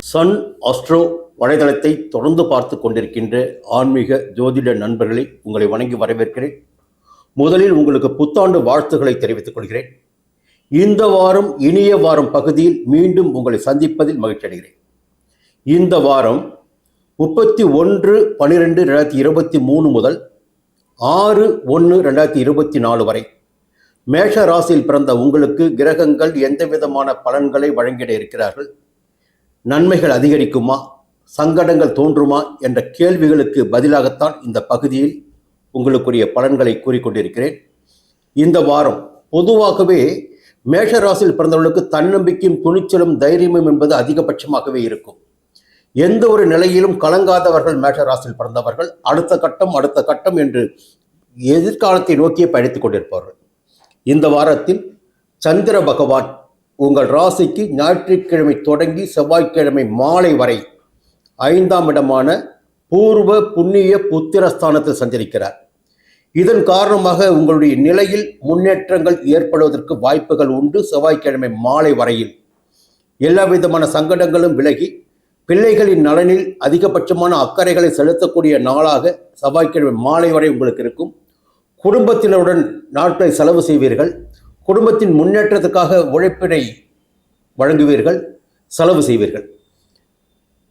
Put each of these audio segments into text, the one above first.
Sun astro வலைதளத்தை தொடர்ந்து பார்த்து கொண்டிருக்கின்ற ஆன்மீக ஜோதிட நண்பர்களை உங்களை வணங்கி வரவேற்கிறேன். முதலில் உங்களுக்கு புத்தாண்டு வாழ்த்துக்களை தெரிவித்துக் கொள்கிறேன். இந்த வாரம் இனிய வாரம் பகுதியில் மீண்டும் உங்களை சந்திப்பதில் மகிழ்ச்சி அடைகிறேன். இந்த வாரம் 31/12/2023 முதல் 6/1/2024 வரை மேஷ ராசியில் பிறந்த உங்களுக்கு கிரகங்கள் எந்த விதமான பலன்களை வழங்கிட இருக்கிறார்கள், நன்மைகள் அதிகரிக்குமா, சங்கடங்கள் தோன்றுமா என்ற கேள்விகளுக்கு பதிலாகத்தான் இந்த பகுதியில் உங்களுக்குரிய பலன்களை கூறிக்கொண்டிருக்கிறேன். இந்த வாரம் பொதுவாகவே மேஷ ராசியில் பிறந்தவர்களுக்கு தன்னம்பிக்கையும் துணிச்சலும் தைரியமும் என்பது அதிகபட்சமாகவே இருக்கும். எந்த ஒரு நிலையிலும் கலங்காதவர்கள் மேஷ ராசியில் பிறந்தவர்கள் அடுத்த கட்டம் என்று எதிர்காலத்தை நோக்கியே பயணித்துக் கொண்டிருப்பார்கள். இந்த வாரத்தில் சந்திர பகவான் உங்கள் ராசிக்கு ஞாயிற்றுக்கிழமை தொடங்கி செவ்வாய்க்கிழமை மாலை வரை 5ஆம் இடமான பூர்வ புண்ணிய புத்திரஸ்தானத்தில் சஞ்சரிக்கிறார். இதன் காரணமாக உங்களுடைய நிலையில் முன்னேற்றங்கள் ஏற்படுவதற்கு வாய்ப்புகள் உண்டு. செவ்வாய்க்கிழமை மாலை வரையில் எல்லா விதமான சங்கடங்களும் விலகி பிள்ளைகளின் நலனில் அதிகபட்சமான அக்கறைகளை செலுத்தக்கூடிய நாளாக செவ்வாய்க்கிழமை மாலை வரை உங்களுக்கு இருக்கும். குடும்பத்தினருடன் நாட்களை செலவு செய்வீர்கள். குடும்பத்தின் முன்னேற்றத்துக்காக உழைப்பினை வழங்குவீர்கள், செலவு செய்வீர்கள்.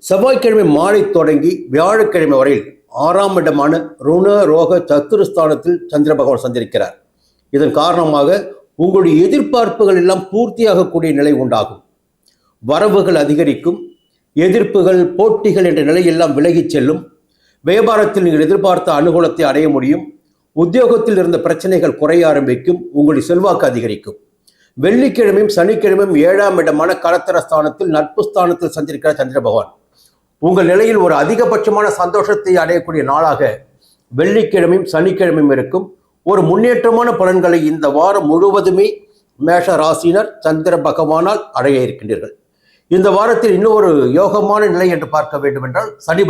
செவ்வாய்க்கிழமை மாலை தொடங்கி வியாழக்கிழமை வரையில் 6ஆம் இடமான ருண ரோக சத்துருஸ்தானத்தில் சந்திர பகவான் சஞ்சரிக்கிறார். இதன் காரணமாக உங்களுடைய எதிர்பார்ப்புகள் எல்லாம் பூர்த்தியாகக்கூடிய நிலை உண்டாகும். வரவுகள் அதிகரிக்கும். எதிர்ப்புகள், போட்டிகள் என்ற நிலையெல்லாம் விலகிச் செல்லும். வியாபாரத்தில் நீங்கள் எதிர்பார்த்த அனுகூலத்தை அடைய முடியும். உத்தியோகத்தில் இருந்த பிரச்சனைகள் குறைய ஆரம்பிக்கும். உங்களுடைய செல்வாக்கு அதிகரிக்கும். வெள்ளிக்கிழமையும் சனிக்கிழமையும் 7ஆம் இடமான கலத்திரஸ்தானத்தில் நட்பு ஸ்தானத்தில் சஞ்சரிக்கிற சந்திர பகவான் உங்கள் நிலையில் ஒரு அதிகபட்சமான சந்தோஷத்தை அடையக்கூடிய நாளாக வெள்ளிக்கிழமையும் சனிக்கிழமையும் இருக்கும். ஒரு முன்னேற்றமான பலன்களை இந்த வாரம் முழுவதுமே மேஷ ராசியினர் சந்திர பகவானால் அடைய இருக்கின்றீர்கள். இந்த வாரத்தில் இன்னொரு யோகமான நிலை என்று பார்க்க வேண்டும் என்றால் சனி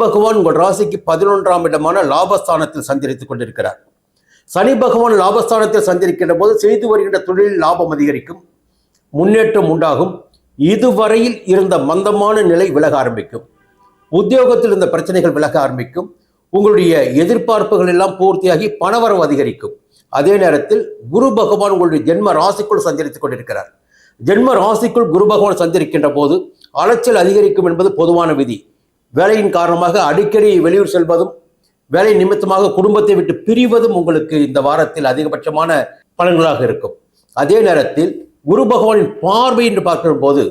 பகவான் உங்கள் ராசிக்கு 11ஆம் இடமான லாபஸ்தானத்தில் சஞ்சரித்துக் கொண்டிருக்கிறார். சனி பகவான் லாபஸ்தானத்தில் சஞ்சரிக்கின்ற போது செய்து வருகின்ற தொழிலில் லாபம் அதிகரிக்கும், முன்னேற்றம் உண்டாகும். இதுவரையில் இருந்த மந்தமான நிலை விலக ஆரம்பிக்கும். உத்தியோகத்தில் இருந்த பிரச்சனைகள் விலக ஆரம்பிக்கும். உங்களுடைய எதிர்பார்ப்புகள் எல்லாம் பூர்த்தியாகி பணவரவு அதிகரிக்கும். அதே நேரத்தில் குரு பகவான் உங்களுடைய ஜென்ம ராசிக்குள் சஞ்சரித்துக் கொண்டிருக்கிறார். ஜென்ம ராசிக்குள் குரு பகவான் சஞ்சரிக்கின்ற போது அலைச்சல் அதிகரிக்கும் என்பது பொதுவான விதி. வேலையின் காரணமாக அடிக்கடி வெளியூர் செல்வதும், வேலை நிமித்தமாக குடும்பத்தை விட்டு பிரிவதும் உங்களுக்கு இந்த வாரத்தில் அதிகபட்சமான பலன்களாக இருக்கும். அதே நேரத்தில் குரு பகவானின் பார்வை என்று பார்க்கிற போது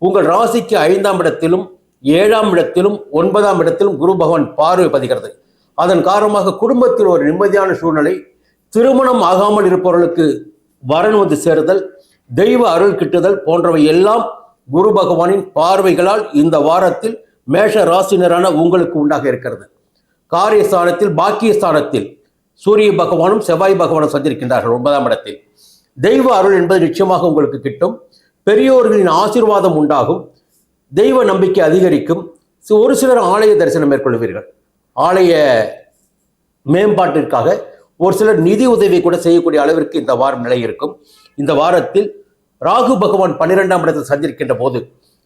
உங்கள் ராசிக்கு 5ஆம் இடத்திலும் 7ஆம் இடத்திலும் 9ஆம் இடத்திலும் குரு பகவான் பார்வை பதிகிறது. அதன் காரணமாக குடும்பத்தில் ஒரு நிம்மதியான சூழ்நிலை, திருமணம் ஆகாமல் இருப்பவர்களுக்கு வரன் வந்து சேருதல், தெய்வ அருள் கிட்டுதல் போன்றவை எல்லாம் குரு பகவானின் பார்வைகளால் இந்த வாரத்தில் மேஷ ராசினரான உங்களுக்கு உண்டாக இருக்கிறது. காரியஸ்தானத்தில் பாக்கியஸ்தானத்தில் சூரிய பகவானும் செவ்வாய் பகவானும் சஞ்சரிக்கின்றார்கள் 9ஆம் இடத்தில். தெய்வ அருள் என்பது நிச்சயமாக உங்களுக்கு கிட்டும். பெரியோர்களின் ஆசீர்வாதம் உண்டாகும். தெய்வ நம்பிக்கை அதிகரிக்கும். ஒரு சிலர் ஆலய தரிசனம் மேற்கொள்வீர்கள். ஆலய மேம்பாட்டிற்காக ஒரு சிலர் நிதி உதவி கூட செய்யக்கூடிய அளவிற்கு இந்த வாரம் நிலை இருக்கும். இந்த வாரத்தில் ராகு பகவான் 12ஆம் இடத்தில் சஞ்சரிக்கின்ற போது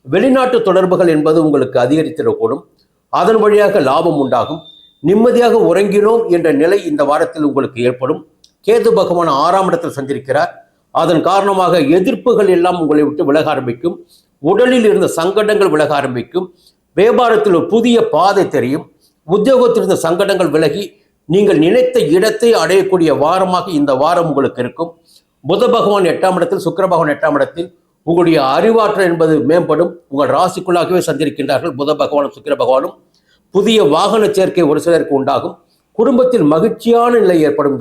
வெளிநாட்டு தொடர்புகள் என்பது உங்களுக்கு அதிகரித்திடக்கூடும். அதன் வழியாக லாபம் உண்டாகும். நிம்மதியாக உறங்கினோம் என்ற நிலை இந்த வாரத்தில் உங்களுக்கு ஏற்படும். கேது பகவான் 6ஆம் இடத்தில் சஞ்சரிக்கிறார். அதன் காரணமாக எதிர்ப்புகள் எல்லாம் உங்களை விட்டு விலக ஆரம்பிக்கும். உடலில் இருந்த சங்கடங்கள் விலக ஆரம்பிக்கும். வியாபாரத்தில் ஒரு புதிய பாதை தெரியும். உத்தியோகத்தில் இருந்த சங்கடங்கள் விலகி நீங்கள் நினைத்த இடத்தை அடையக்கூடிய வாரமாக இந்த வாரம் உங்களுக்கு இருக்கும். புத பகவான் 8ஆம் இடத்தில், சுக்கிர பகவான் 8ஆம் இடத்தில். உங்களுடைய அறிவாற்றல் என்பது மேம்படும். உங்கள் ராசிக்குள்ளாகவே சந்திருக்கின்றார்கள் புத பகவானும் சுக்கிர பகவானும். புதிய வாகன சேர்க்கை ஒரு சிலருக்கு உண்டாகும். குடும்பத்தில் மகிழ்ச்சியான நிலை ஏற்படும்.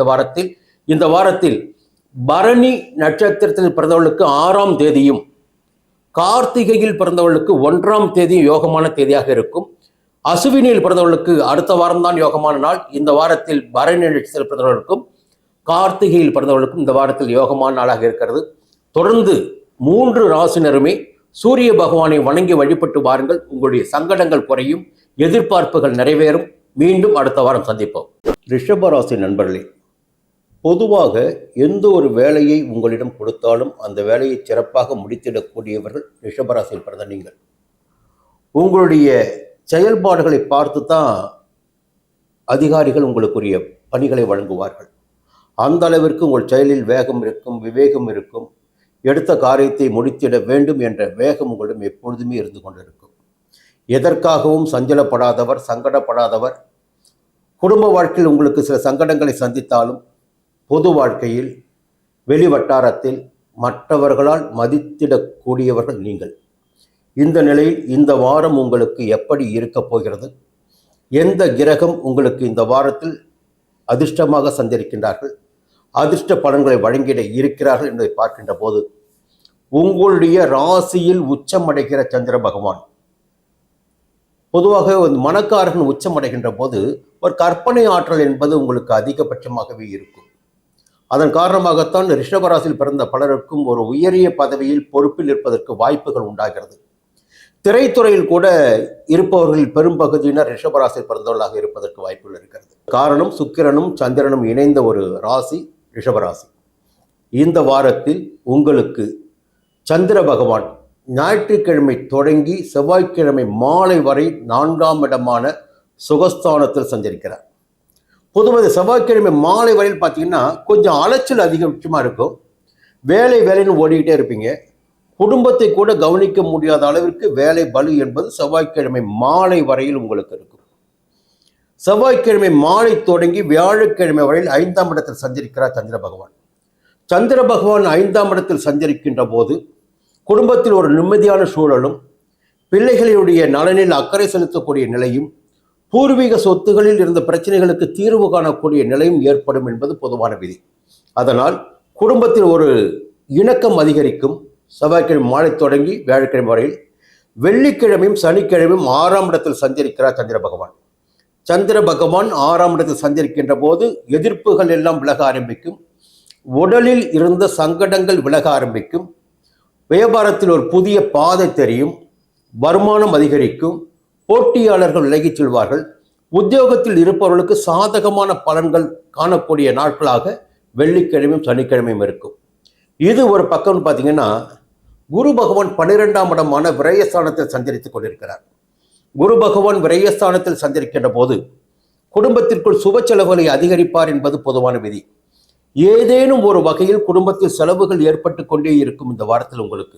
இந்த வாரத்தில் பரணி நட்சத்திரத்தில் பிறந்தவர்களுக்கு 6ஆம் தேதியும், கார்த்திகையில் பிறந்தவர்களுக்கு 1ஆம் தேதியும் யோகமான தேதியாக இருக்கும். அசுவினியில் பிறந்தவர்களுக்கு அடுத்த வாரம்தான் யோகமான நாள். இந்த வாரத்தில் பரணி நட்சத்திரத்தில் பிறந்தவர்களுக்கும் கார்த்திகையில் பிறந்தவர்களுக்கும் இந்த வாரத்தில் யோகமான நாளாக இருக்கிறது. தொடர்ந்து 3 ராசினருமே சூரிய பகவானை வணங்கி வழிபட்டு வாருங்கள். உங்களுடைய சங்கடங்கள் குறையும், எதிர்பார்ப்புகள் நிறைவேறும். மீண்டும் அடுத்த வாரம் சந்திப்போம். ரிஷபராசி நண்பர்களே, பொதுவாக எந்த ஒரு வேலையை உங்களிடம் கொடுத்தாலும் அந்த வேலையை சிறப்பாக முடித்திடக்கூடியவர்கள் ரிஷபராசியில் பிறந்த நீங்கள். உங்களுடைய செயல்பாடுகளை பார்த்து தான் அதிகாரிகள் உங்களுக்குரிய பணிகளை வழங்குவார்கள். அந்த அளவிற்கு உங்கள் செயலில் வேகம் இருக்கும், விவேகம் இருக்கும். எடுத்த காரியத்தை முடித்திட வேண்டும் என்ற வேகம் உங்களிடம் எப்பொழுதுமே இருந்து கொண்டிருக்கும். எதற்காகவும் சஞ்சலப்படாதவர், சங்கடப்படாதவர். குடும்ப வாழ்க்கையில் உங்களுக்கு சில சங்கடங்களை சந்தித்தாலும் பொது வாழ்க்கையில் வெளி வட்டாரத்தில் மற்றவர்களால் மதித்திடக்கூடியவர்கள் நீங்கள். இந்த நிலையில் இந்த வாரம் உங்களுக்கு எப்படி இருக்கப் போகிறது? எந்த கிரகம் உங்களுக்கு இந்த வாரத்தில் அதிர்ஷ்டமாக சஞ்சரிக்கின்றார்கள், அதிர்ஷ்ட பலன்களை வழங்கிட இருக்கிறார்கள் என்பதை பார்க்கின்ற போது உங்களுடைய ராசியில் உச்சமடைகிற சந்திர பகவான், பொதுவாக மனக்காரகன் உச்சமடைகின்ற போது ஒரு கற்பனை ஆற்றல் என்பது உங்களுக்கு அதிகபட்சமாகவே இருக்கும். அதன் காரணமாகத்தான் ரிஷபராசியில் பிறந்த பலருக்கும் ஒரு உயரிய பதவியில் பொறுப்பில் இருப்பதற்கு வாய்ப்புகள் உண்டாகிறது. திரைத்துறையில் கூட இருப்பவர்களில் பெரும்பகுதியினர் ரிஷபராசியில் பிறந்தவர்களாக இருப்பதற்கு வாய்ப்புகள் இருக்கிறது. காரணம், சுக்கிரனும் சந்திரனும் இணைந்த ஒரு ராசி ரிஷபராசி. இந்த வாரத்தில் உங்களுக்கு சந்திர பகவான் ஞாயிற்றுக்கிழமை தொடங்கி செவ்வாய்க்கிழமை மாலை வரை 4ஆம் இடமான சுகஸ்தானத்தில் சஞ்சரிக்கிறார். பொதுவாக செவ்வாய்க்கிழமை மாலை வரையில் பார்த்தீங்கன்னா கொஞ்சம் அலைச்சல் அதிகபட்சமாக இருக்கும். வேலைன்னு ஓடிக்கிட்டே இருப்பீங்க. குடும்பத்தை கூட கவனிக்க முடியாத அளவிற்கு வேலை பளு என்பது செவ்வாய்க்கிழமை மாலை வரையில் உங்களுக்கு இருக்கும். செவ்வாய்க்கிழமை மாலை தொடங்கி வியாழக்கிழமை வரையில் 5ஆம் இடத்தில் சஞ்சரிக்கிறார் சந்திர பகவான். சந்திர பகவான் 5ஆம் இடத்தில் சஞ்சரிக்கின்ற போது குடும்பத்தில் ஒரு நிம்மதியான சூழலும், பிள்ளைகளுடைய நலனில் அக்கறை செலுத்தக்கூடிய நிலையும், பூர்வீக சொத்துகளில் இருந்த பிரச்சனைகளுக்கு தீர்வு காணக்கூடிய நிலையும் ஏற்படும் என்பது பொதுவான விதி. அதனால் குடும்பத்தில் ஒரு இணக்கம் அதிகரிக்கும். செவ்வாய்க்கிழமை மாலை தொடங்கி வியாழக்கிழமை வரையில். வெள்ளிக்கிழமையும் சனிக்கிழமையும் 6ஆம் இடத்தில் சஞ்சரிக்கிறார் சந்திர பகவான். சந்திர பகவான் 6ஆம் இடத்தில் சஞ்சரிக்கின்ற போது எதிர்ப்புகள் எல்லாம் விலக ஆரம்பிக்கும். உடலில் இருந்த சங்கடங்கள் விலக ஆரம்பிக்கும். வியாபாரத்தில் ஒரு புதிய பாதை தெரியும். வருமானம் அதிகரிக்கும். போட்டியாளர்கள் விலகிச் செல்வார்கள். உத்தியோகத்தில் இருப்பவர்களுக்கு சாதகமான பலன்கள் காணக்கூடிய நாட்களாக வெள்ளிக்கிழமையும் சனிக்கிழமையும் இருக்கும். இது ஒரு பக்கம் பார்த்தீங்கன்னா, குரு பகவான் 12ஆம் இடமான விரயஸ்தானத்தில் சஞ்சரித்துக் கொண்டிருக்கிறார். குரு பகவான் விரயஸ்தானத்தில் சஞ்சரிக்கின்ற போது குடும்பத்திற்குள் சுப செலவுகளை அதிகரிப்பார் என்பது பொதுவான விதி. ஏதேனும் ஒரு வகையில் குடும்பத்தில் செலவுகள் ஏற்பட்டு கொண்டே இருக்கும். இந்த வாரத்தில் உங்களுக்கு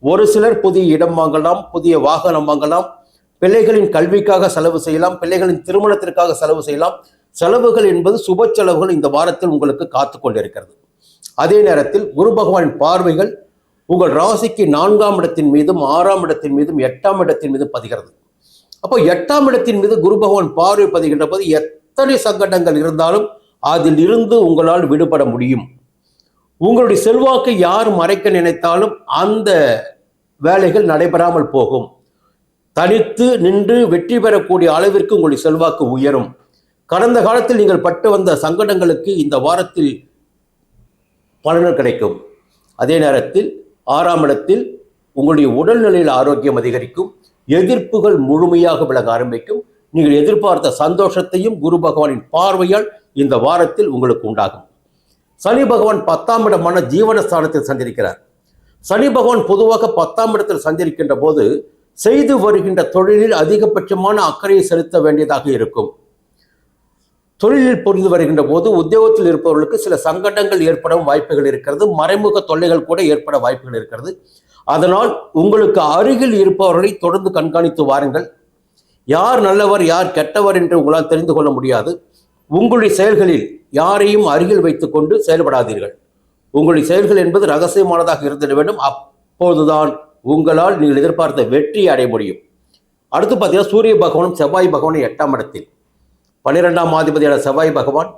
ஒரு சிலர் புதிய இடம் வாங்கலாம், புதிய வாகனம் வாங்கலாம், பிள்ளைகளின் கல்விக்காக செலவு செய்யலாம், பிள்ளைகளின் திருமணத்திற்காக செலவு செய்யலாம். செலவுகள் என்பது சுப செலவுகள் இந்த வாரத்தில் உங்களுக்கு காத்து கொண்டிருக்கிறது. அதே நேரத்தில் குரு பகவானின் பார்வைகள் உங்கள் ராசிக்கு 4ஆம் இடத்தின் மீதும் 6ஆம் இடத்தின் மீதும் 8ஆம் இடத்தின் மீதும் பதிகிறது. அப்போ 8ஆம் இடத்தின் மீது குரு பகவான் பார்வை பதிகின்ற போது எத்தனை சங்கடங்கள் இருந்தாலும் அதில் இருந்து உங்களால் விடுபட முடியும். உங்களுடைய செல்வாக்கை யார் மறைக்க நினைத்தாலும் அந்த வேலைகள் நடைபெறாமல் போகும். தனித்து நின்று வெற்றி பெறக்கூடிய அளவிற்கு உங்களுடைய செல்வாக்கு உயரும். கடந்த காலத்தில் நீங்கள் பட்டு வந்த சங்கடங்களுக்கு இந்த வாரத்தில் பலன்கள் கிடைக்கும். அதே நேரத்தில் 6ஆம் இடத்தில் உங்களுடைய உடல்நிலையில் ஆரோக்கியம் அதிகரிக்கும். எதிர்ப்புகள் முழுமையாக விலக ஆரம்பிக்கும். நீங்கள் எதிர்பார்த்த சந்தோஷத்தையும் குரு பகவானின் பார்வையால் இந்த வாரத்தில் உங்களுக்கு உண்டாகும். சனி பகவான் 10ஆம் இடமான ஜீவனஸ்தானத்தில் சஞ்சரிக்கிறார். சனி பகவான் பொதுவாக 10ஆம் இடத்தில் சஞ்சரிக்கின்ற போது செய்து வருகின்ற தொழிலில் அதிகபட்சமான அக்கறையை செலுத்த வேண்டியதாக இருக்கும். தொழிலில் புரிந்து வருகின்ற போது உத்தியோகத்தில் இருப்பவர்களுக்கு சில சங்கடங்கள் ஏற்படும் வாய்ப்புகள் இருக்கிறது. மறைமுக தொல்லைகள் கூட ஏற்பட வாய்ப்புகள் இருக்கிறது. அதனால் உங்களுக்கு அருகில் இருப்பவர்களை தொடர்ந்து கண்காணித்து வாருங்கள். யார் நல்லவர் யார் கெட்டவர் என்று உங்களால் தெரிந்து கொள்ள முடியாது. உங்களுடைய செயல்களில் யாரையும் அருகில் வைத்துக் கொண்டு செயல்படாதீர்கள். உங்களுடைய செயல்கள் என்பது ரகசியமானதாக இருந்திட வேண்டும். அப்போதுதான் உங்களால் நீங்கள் எதிர்பார்த்த வெற்றியை அடைய முடியும். அடுத்து பார்த்தீங்கன்னா, சூரிய பகவானும் செவ்வாய் பகவானும் 8ஆம் இடத்தில், 12ஆம் அதிபதியான செவ்வாய் பகவான்,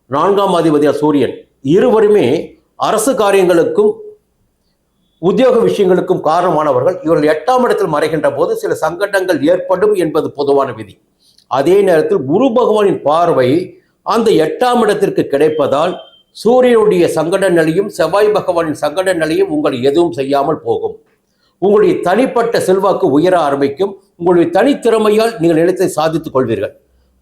4ஆம் அதிபதியான சூரியன், இருவருமே அரசு காரியங்களுக்கும் உத்தியோக விஷயங்களுக்கும் காரணமானவர்கள். இவர்கள் 8ஆம் இடத்தில் மறைகின்ற போது சில சங்கடங்கள் ஏற்படும் என்பது பொதுவான விதி. அதே நேரத்தில் குரு பகவானின் பார்வை அந்த 8ஆம் இடத்திற்கு கிடைப்பதால் சூரியனுடைய சங்கட நிலையும் செவ்வாய் பகவானின் சங்கட நிலையும் உங்களை எதுவும் செய்யாமல் போகும். உங்களுடைய தனிப்பட்ட செல்வாக்கு உயர ஆரம்பிக்கும். உங்களுடைய தனித்திறமையால் நீங்கள் நினைத்தை சாதித்துக் கொள்வீர்கள்.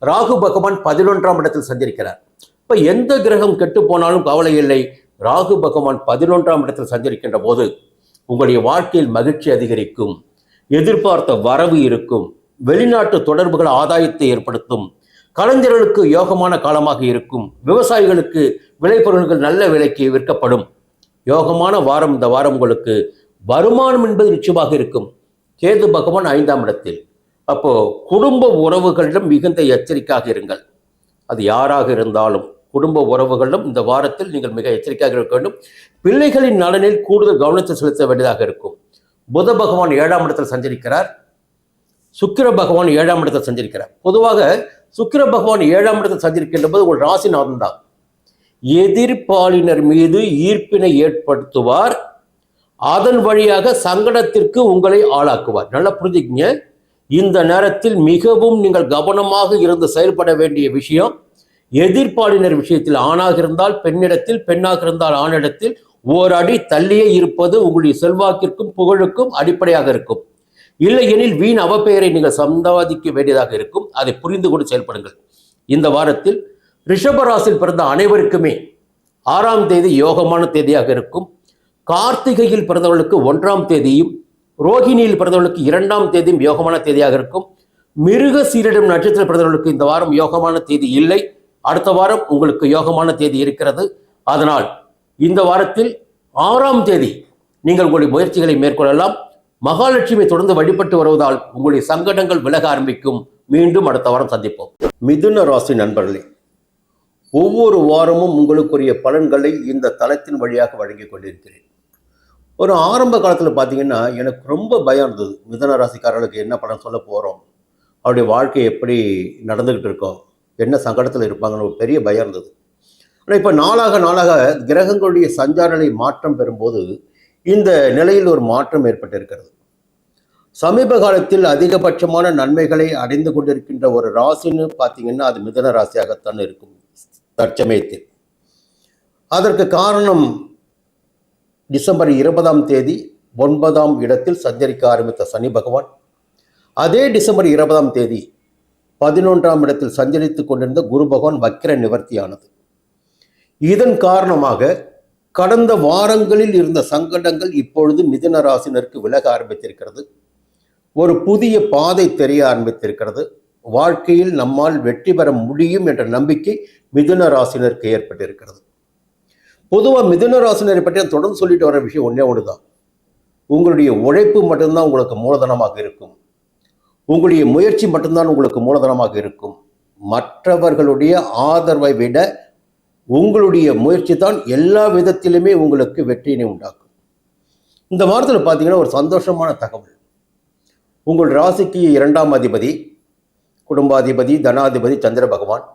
ராகு பகவான் 11ஆம் இடத்தில் சஞ்சரிக்கிறார். இப்ப எந்த கிரகம் கெட்டு போனாலும் கவலை இல்லை. ராகு பகவான் 11ஆம் இடத்தில் சஞ்சரிக்கின்ற போது உங்களுடைய வாழ்க்கையில் மகிழ்ச்சி அதிகரிக்கும். எதிர்பார்த்த வரவு இருக்கும். வெளிநாட்டு தொடர்புகள் ஆதாயத்தை ஏற்படுத்தும். கலைஞர்களுக்கு யோகமான காலமாக இருக்கும். விவசாயிகளுக்கு விளைபொருட்கள் நல்ல விலைக்கு விற்கப்படும். யோகமான வாரம் இந்த வாரம் உங்களுக்கு. வருமானம் என்பது நிச்சயமாக இருக்கும். கேது பகவான் 5ஆம் இடத்தில். அப்போ குடும்ப உறவுகளிடம் மிகுந்த எச்சரிக்கையாக இருங்கள். அது யாராக இருந்தாலும் குடும்ப உறவுகளிடம் இந்த வாரத்தில் நீங்கள் மிக எச்சரிக்கையாக இருக்க வேண்டும். பிள்ளைகளின் நலனில் கூடுதல் கவனத்தை செலுத்த வேண்டியதாக இருக்கும். புத பகவான் 7ஆம் இடத்தில் சஞ்சரிக்கிறார். சுக்கிர பகவான் 7ஆம் இடத்தில் சஞ்சரிக்கிறார். பொதுவாக சுக்கிர பகவான் 7ஆம் இடத்தில் சஞ்சரிக்கின்ற போது ஒரு ராசிநாதன் தான். எதிர்ப்பாளினர் மீது ஈர்ப்பினை ஏற்படுத்துவார். அதன் வழியாக சங்கடத்திற்கு உங்களை ஆளாக்குவார். நல்லா புரிஞ்சுக்கிங்க. இந்த நேரத்தில் மிகவும் நீங்கள் கவனமாக இருந்து செயல்பட வேண்டிய விஷயம் எதிர்ப்பாளினர் விஷயத்தில். ஆணாக இருந்தால் பெண்ணிடத்தில், பெண்ணாக இருந்தால் ஆணிடத்தில் ஓரடி தள்ளியே இருப்பது உங்களுடைய செல்வாக்கிற்கும் புகழுக்கும் அடிப்படையாக இருக்கும். இல்லை எனில் வீண் அவப்பெயரை நீங்கள் சம்பாதிக்க வேண்டியதாக இருக்கும். அதை புரிந்து கொண்டு செயல்படுங்கள். இந்த வாரத்தில் ரிஷபராசியில் பிறந்த அனைவருக்குமே 6ஆம் தேதி யோகமான தேதியாக இருக்கும். கார்த்திகையில் பிறந்தவர்களுக்கு 1ஆம் தேதியும், ரோகிணியில் பிறந்தவர்களுக்கு 2ஆம் தேதியும் யோகமான தேதியாக இருக்கும். மிருக சீரிடம் நட்சத்திர பிறந்தவர்களுக்கு இந்த வாரம் யோகமான தேதி இல்லை. அடுத்த வாரம் உங்களுக்கு யோகமான தேதி இருக்கிறது. அதனால் இந்த வாரத்தில் 6ஆம் தேதி நீங்கள் உங்களுடைய முயற்சிகளை மேற்கொள்ளலாம். மகாலட்சுமி தொடர்ந்து வழிபட்டு வருவதால் உங்களுடைய சங்கடங்கள் விலக ஆரம்பிக்கும். மீண்டும் அடுத்த வாரம் சந்திப்போம். மிதுன ராசி நண்பர்களே, ஒவ்வொரு வாரமும் உங்களுக்குரிய பலன்களை இந்த தளத்தின் வழியாக வழங்கி கொண்டிருக்கிறேன். ஒரு ஆரம்ப காலத்தில் பார்த்தீங்கன்னா எனக்கு ரொம்ப பயம் இருந்தது. மிதுன ராசிக்காரர்களுக்கு என்ன பலன் சொல்ல போகிறோம், அவருடைய வாழ்க்கை எப்படி நடந்துக்கிட்டு இருக்கோம், என்ன சங்கடத்தில் இருப்பாங்கன்னு ஒரு பெரிய பயம் இருந்தது. ஆனால் இப்போ நாளாக கிரகங்களுடைய சஞ்சார நிலை மாற்றம் பெறும்போது இந்த நிலையில் ஒரு மாற்றம் ஏற்பட்டிருக்கிறது. சமீப காலத்தில் அதிகபட்சமான நன்மைகளை அடைந்து கொண்டிருக்கின்ற ஒரு ராசின்னு பார்த்தீங்கன்னா அது மிதுன ராசியாகத்தான் இருக்கும் தற்சமயத்தில். அதற்கு காரணம் டிசம்பர் 20ஆம் தேதி 9ஆம் இடத்தில் சஞ்சரிக்க ஆரம்பித்த சனி பகவான், அதே டிசம்பர் 20ஆம் தேதி 11ஆம் இடத்தில் சஞ்சரித்துக் கொண்டிருந்த குரு பகவான் வக்கிர நிவர்த்தியானது. இதன் காரணமாக கடந்த வாரங்களில் இருந்த சங்கடங்கள் இப்பொழுது மிதுன ராசினருக்கு விலக ஆரம்பித்திருக்கிறது. ஒரு புதிய பாதை தெரிய ஆரம்பித்திருக்கிறது. வாழ்க்கையில் நம்மால் வெற்றி பெற முடியும் என்ற நம்பிக்கை மிதுன ராசினருக்கு ஏற்பட்டிருக்கிறது. பொதுவாக மிதுன ராசினரை பற்றி தொடர்ந்து சொல்லிட்டு வர விஷயம் ஒன்றே ஒன்றுதான். உங்களுடைய உழைப்பு மட்டும்தான் உங்களுக்கு மூலதனமாக இருக்கும். உங்களுடைய முயற்சி மட்டும்தான் உங்களுக்கு மூலதனமாக இருக்கும். மற்றவர்களுடைய ஆதரவை விட உங்களுடைய முயற்சி தான் எல்லா விதத்திலுமே உங்களுக்கு வெற்றியினை உண்டாக்கும். இந்த வாரத்தில் பார்த்தீங்கன்னா ஒரு சந்தோஷமான தகவல். உங்கள் ராசிக்கு 2ஆம் அதிபதி, குடும்பாதிபதி, தனாதிபதி சந்திர பகவான்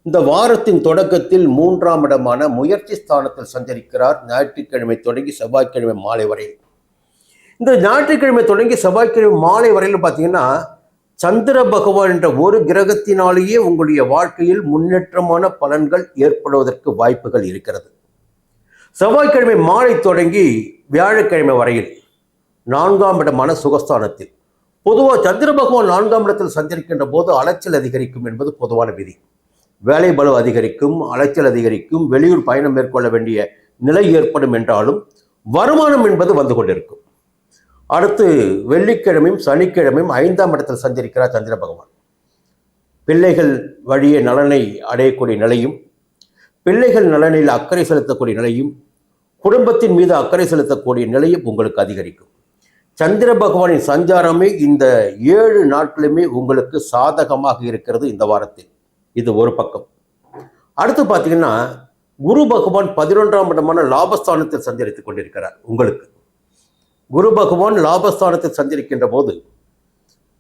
இந்த வாரத்தின் தொடக்கத்தில் 3ஆம் இடமான முயற்சி ஸ்தானத்தில் சஞ்சரிக்கிறார். ஞாயிற்றுக்கிழமை தொடங்கி செவ்வாய்க்கிழமை மாலை வரை. இந்த ஞாயிற்றுக்கிழமை தொடங்கி செவ்வாய்க்கிழமை மாலை வரையில் பார்த்தீங்கன்னா சந்திர பகவான் என்ற ஒரு கிரகத்தினாலேயே உங்களுடைய வாழ்க்கையில் முன்னேற்றமான பலன்கள் ஏற்படுவதற்கு வாய்ப்புகள் இருக்கிறது. செவ்வாய்க்கிழமை மாலை தொடங்கி வியாழக்கிழமை வரையில் 4ஆம் இடமான சுகஸ்தானத்தில். பொதுவாக சந்திர பகவான் 4ஆம் இடத்தில் சஞ்சரிக்கின்ற போது அலைச்சல் அதிகரிக்கும் என்பது பொதுவான விதி. வேலை பளு அதிகரிக்கும், அலைச்சல் அதிகரிக்கும், வெளியூர் பயணம் மேற்கொள்ள வேண்டிய நிலை ஏற்படும் என்றாலும் வருமானம் என்பது வந்து கொண்டிருக்கும். அடுத்து வெள்ளிக்கிழமையும் சனிக்கிழமையும் 5ஆம் இடத்தில் சஞ்சரிக்கிறார் சந்திர பகவான். பிள்ளைகள் வழியே நலனை அடையக்கூடிய நிலையும், பிள்ளைகள் நலனில் அக்கறை செலுத்தக்கூடிய நிலையும், குடும்பத்தின் மீது அக்கறை செலுத்தக்கூடிய நிலையும் உங்களுக்கு அதிகரிக்கும். சந்திர பகவானின் சஞ்சாரமே இந்த 7 நாட்களுமே உங்களுக்கு சாதகமாக இருக்கிறது இந்த வாரத்தில். இது ஒரு பக்கம். அடுத்து பார்த்தீங்கன்னா குரு பகவான் 11ஆம் இடமான லாபஸ்தானத்தில் சஞ்சரித்துக் கொண்டிருக்கிறார். உங்களுக்கு குரு பகவான் லாபஸ்தானத்தில் சஞ்சரிக்கின்ற போது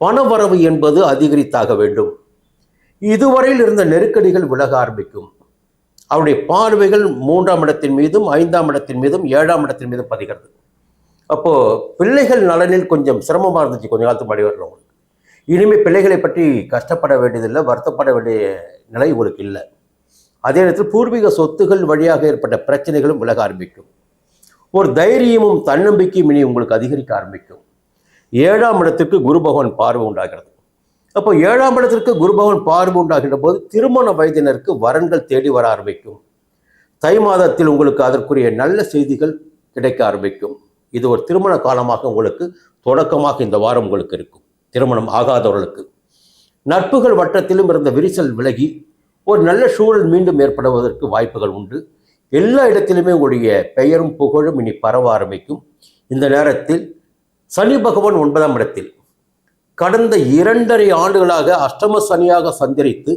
பணவரவு என்பது அதிகரித்தாக வேண்டும். இதுவரையில் இருந்த நெருக்கடிகள் விலக ஆரம்பிக்கும். அவருடைய பார்வைகள் 3ஆம் இடத்தின் மீதும் 5ஆம் இடத்தின் மீதும் 7ஆம் இடத்தின் மீதும் பதிகிறது. அப்போ பிள்ளைகள் நலனில் கொஞ்சம் சிரமமாக இருந்துச்சு கொஞ்ச காலத்துக்கு முன்னாடி வரணும். இனிமேல் பிள்ளைகளை பற்றி கஷ்டப்பட வேண்டியதில்லை, வருத்தப்பட வேண்டிய நிலை உங்களுக்கு இல்லை. அதே நேரத்தில் பூர்வீக சொத்துகள் வழியாக ஏற்பட்ட பிரச்சனைகளும் விலக ஆரம்பிக்கும். ஒரு தைரியமும் தன்னம்பிக்கையும் இனி உங்களுக்கு அதிகரிக்க ஆரம்பிக்கும். 7ஆம் இடத்துக்கு குரு பகவான் பார்வை உண்டாகிறது. அப்போ 7ஆம் இடத்திற்கு குரு பகவான் பார்வை உண்டாகின்ற போது திருமண வயதினருக்கு வரன்கள் தேடி வர ஆரம்பிக்கும். தை மாதத்தில் உங்களுக்கு அதற்குரிய நல்ல செய்திகள் கிடைக்க ஆரம்பிக்கும். இது ஒரு திருமண காலமாக உங்களுக்கு தொடக்கமாக இந்த வாரம் உங்களுக்கு இருக்கும். திருமணம் ஆகாதவர்களுக்கு நட்புகள் வட்டத்திலும் இருந்த விரிசல் விலகி ஒரு நல்ல சூழல் மீண்டும் ஏற்படுவதற்கு வாய்ப்புகள் உண்டு. எல்லா இடத்திலுமே உங்களுடைய பெயரும் புகழும் இனி பரவ ஆரம்பிக்கும். இந்த நேரத்தில் சனி பகவான் 9ஆம் இடத்தில் கடந்த 2.5 ஆண்டுகளாக அஷ்டம சனியாக சஞ்சரித்து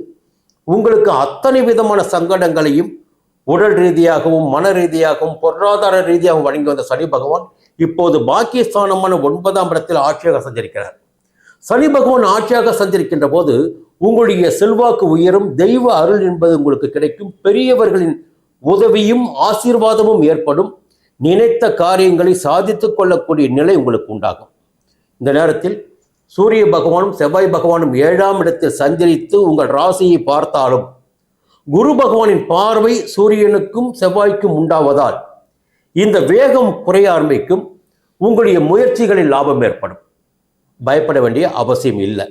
உங்களுக்கு அத்தனை விதமான சங்கடங்களையும் உடல் ரீதியாகவும் மன ரீதியாகவும் பொருளாதார ரீதியாகவும் வழங்கி வந்த சனி பகவான் இப்போது பாக்கியஸ்தானமான 9ஆம் இடத்தில் ஆட்சியாக சஞ்சரிக்கிறார். சனி பகவான் ஆட்சியாக சஞ்சரிக்கின்ற போது உங்களுடைய செல்வாக்கு உயரும், தெய்வ அருள் என்பது உங்களுக்கு கிடைக்கும், பெரியவர்களின் உதவியும் ஆசீர்வாதமும் ஏற்படும், நினைத்த காரியங்களை சாதித்துக் கொள்ளக்கூடிய நிலை உங்களுக்கு உண்டாகும். இந்த நேரத்தில் சூரிய பகவானும் செவ்வாய் பகவானும் 7ஆம் இடத்தில் சஞ்சரித்து உங்கள் ராசியை பார்த்தாலும் குரு பகவானின் பார்வை சூரியனுக்கும் செவ்வாய்க்கும் உண்டாவதால் இந்த வேகம் குறைய ஆரம்பிக்கும். உங்களுடைய முயற்சிகளில் லாபம் ஏற்படும். பயப்பட வேண்டிய அவசியம் இல்லை.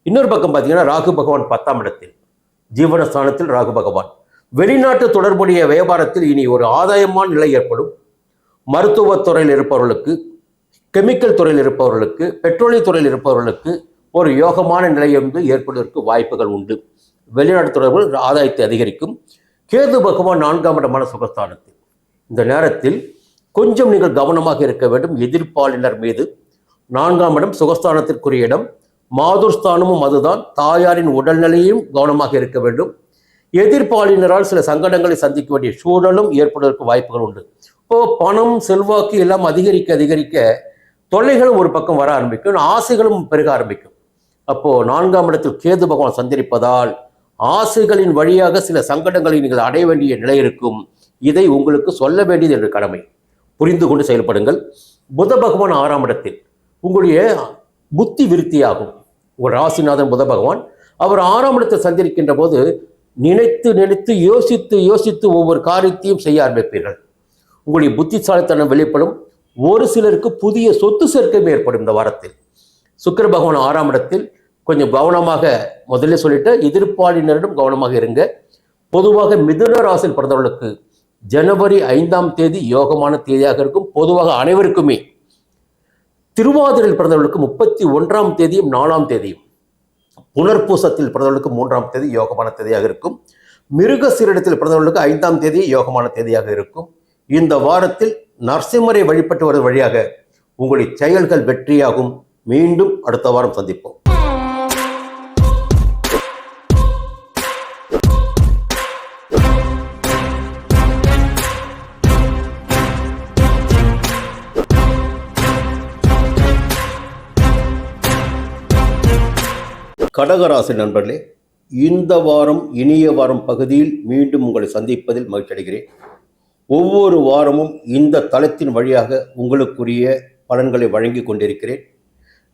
இன்னொரு பக்கம் பார்த்தீங்கன்னா ராகு பகவான் 10ஆம் இடத்தில் ஜீவனஸ்தானத்தில் ராகு பகவான் வெளிநாட்டு தொடர்புடைய வியாபாரத்தில் இனி ஒரு ஆதாயமான நிலை ஏற்படும். மருத்துவத்துறையில் இருப்பவர்களுக்கு, கெமிக்கல் துறையில் இருப்பவர்களுக்கு, பெட்ரோலிய துறையில் இருப்பவர்களுக்கு ஒரு யோகமான நிலை ஏற்படுவதற்கு வாய்ப்புகள் உண்டு. வெளிநாட்டு தொடர்புகள் ஆதாயத்தை அதிகரிக்கும். கேது பகவான் 4ஆம் இடமான சுகஸ்தானத்தில் இந்த நேரத்தில் கொஞ்சம் நீங்கள் கவனமாக இருக்க வேண்டும். எதிர்ப்பாளினர் மீது 4ஆம் இடம் சுகஸ்தானத்திற்குரிய இடம், மாதுர்ஸ்தானமும் அதுதான். தாயாரின் உடல்நிலையும் கவனமாக இருக்க வேண்டும். எதிர்ப்பாளினரால் சில சங்கடங்களை சந்திக்க வேண்டிய சூழலும் ஏற்படுவதற்கு வாய்ப்புகள் உண்டு. இப்போ பணம் செல்வாக்கு எல்லாம் அதிகரிக்க தொல்லைகளும் ஒரு பக்கம் வர ஆரம்பிக்கும், ஆசைகளும் பெருக ஆரம்பிக்கும். அப்போ 4ஆம் இடத்தில் கேது பகவான் சஞ்சரிப்பதால் ஆசைகளின் வழியாக சில சங்கடங்களை நீங்கள் அடைய வேண்டிய நிலை இருக்கும். இதை உங்களுக்கு சொல்ல வேண்டியது என்ற கடமை. புரிந்து கொண்டு செயல்படுங்கள். புத பகவான் 6ஆம் இடத்தில் உங்களுடைய புத்தி விருத்தியாகும். உங்கள் ராசிநாதன் புத பகவான் அவர் 6ஆம் இடத்தில் சஞ்சரிக்கின்ற போது நினைத்து யோசித்து ஒவ்வொரு காரியத்தையும் செய்ய ஆரம்பிப்பீர்கள். உங்களுடைய புத்திசாலித்தனம் வெளிப்படும். ஒரு சிலருக்கு புதிய சொத்து சேர்க்கை ஏற்படும். இந்த வாரத்தில் சுக்கிர பகவான் 6ஆம் இடத்தில் கொஞ்சம் கவனமாக, முதல்ல சொல்லிட்டு எதிர்ப்பாளினரிடம் கவனமாக இருங்க. பொதுவாக மிதுன ராசியில் பிறந்தவர்களுக்கு ஜனவரி 5ஆம் தேதி யோகமான தேதியாக இருக்கும். பொதுவாக அனைவருக்குமே. திருவாதிரையில் பிறந்தவர்களுக்கு 31ஆம் தேதியும் 4ஆம் தேதியும், புனர்பூசத்தில் பிறந்தவர்களுக்கு 3ஆம் தேதி யோகமான தேதியாக இருக்கும். மிருகசீரிடத்தில் பிறந்தவர்களுக்கு 5ஆம் தேதி யோகமான தேதியாக இருக்கும். இந்த வாரத்தில் நரசிம்மரை வழிபட்டு வருவது வழியாக உங்களுடைய செயல்கள் வெற்றியாகும். மீண்டும் அடுத்த வாரம் சந்திப்போம். கடகராசி நண்பர்களே, இந்த வாரம் இனிய வாரம் பகுதியில் மீண்டும் உங்களை சந்திப்பதில் மகிழ்ச்சி அடைகிறேன். ஒவ்வொரு வாரமும் இந்த தளத்தின் வழியாக உங்களுக்குரிய பலன்களை வழங்கி கொண்டிருக்கிறேன்.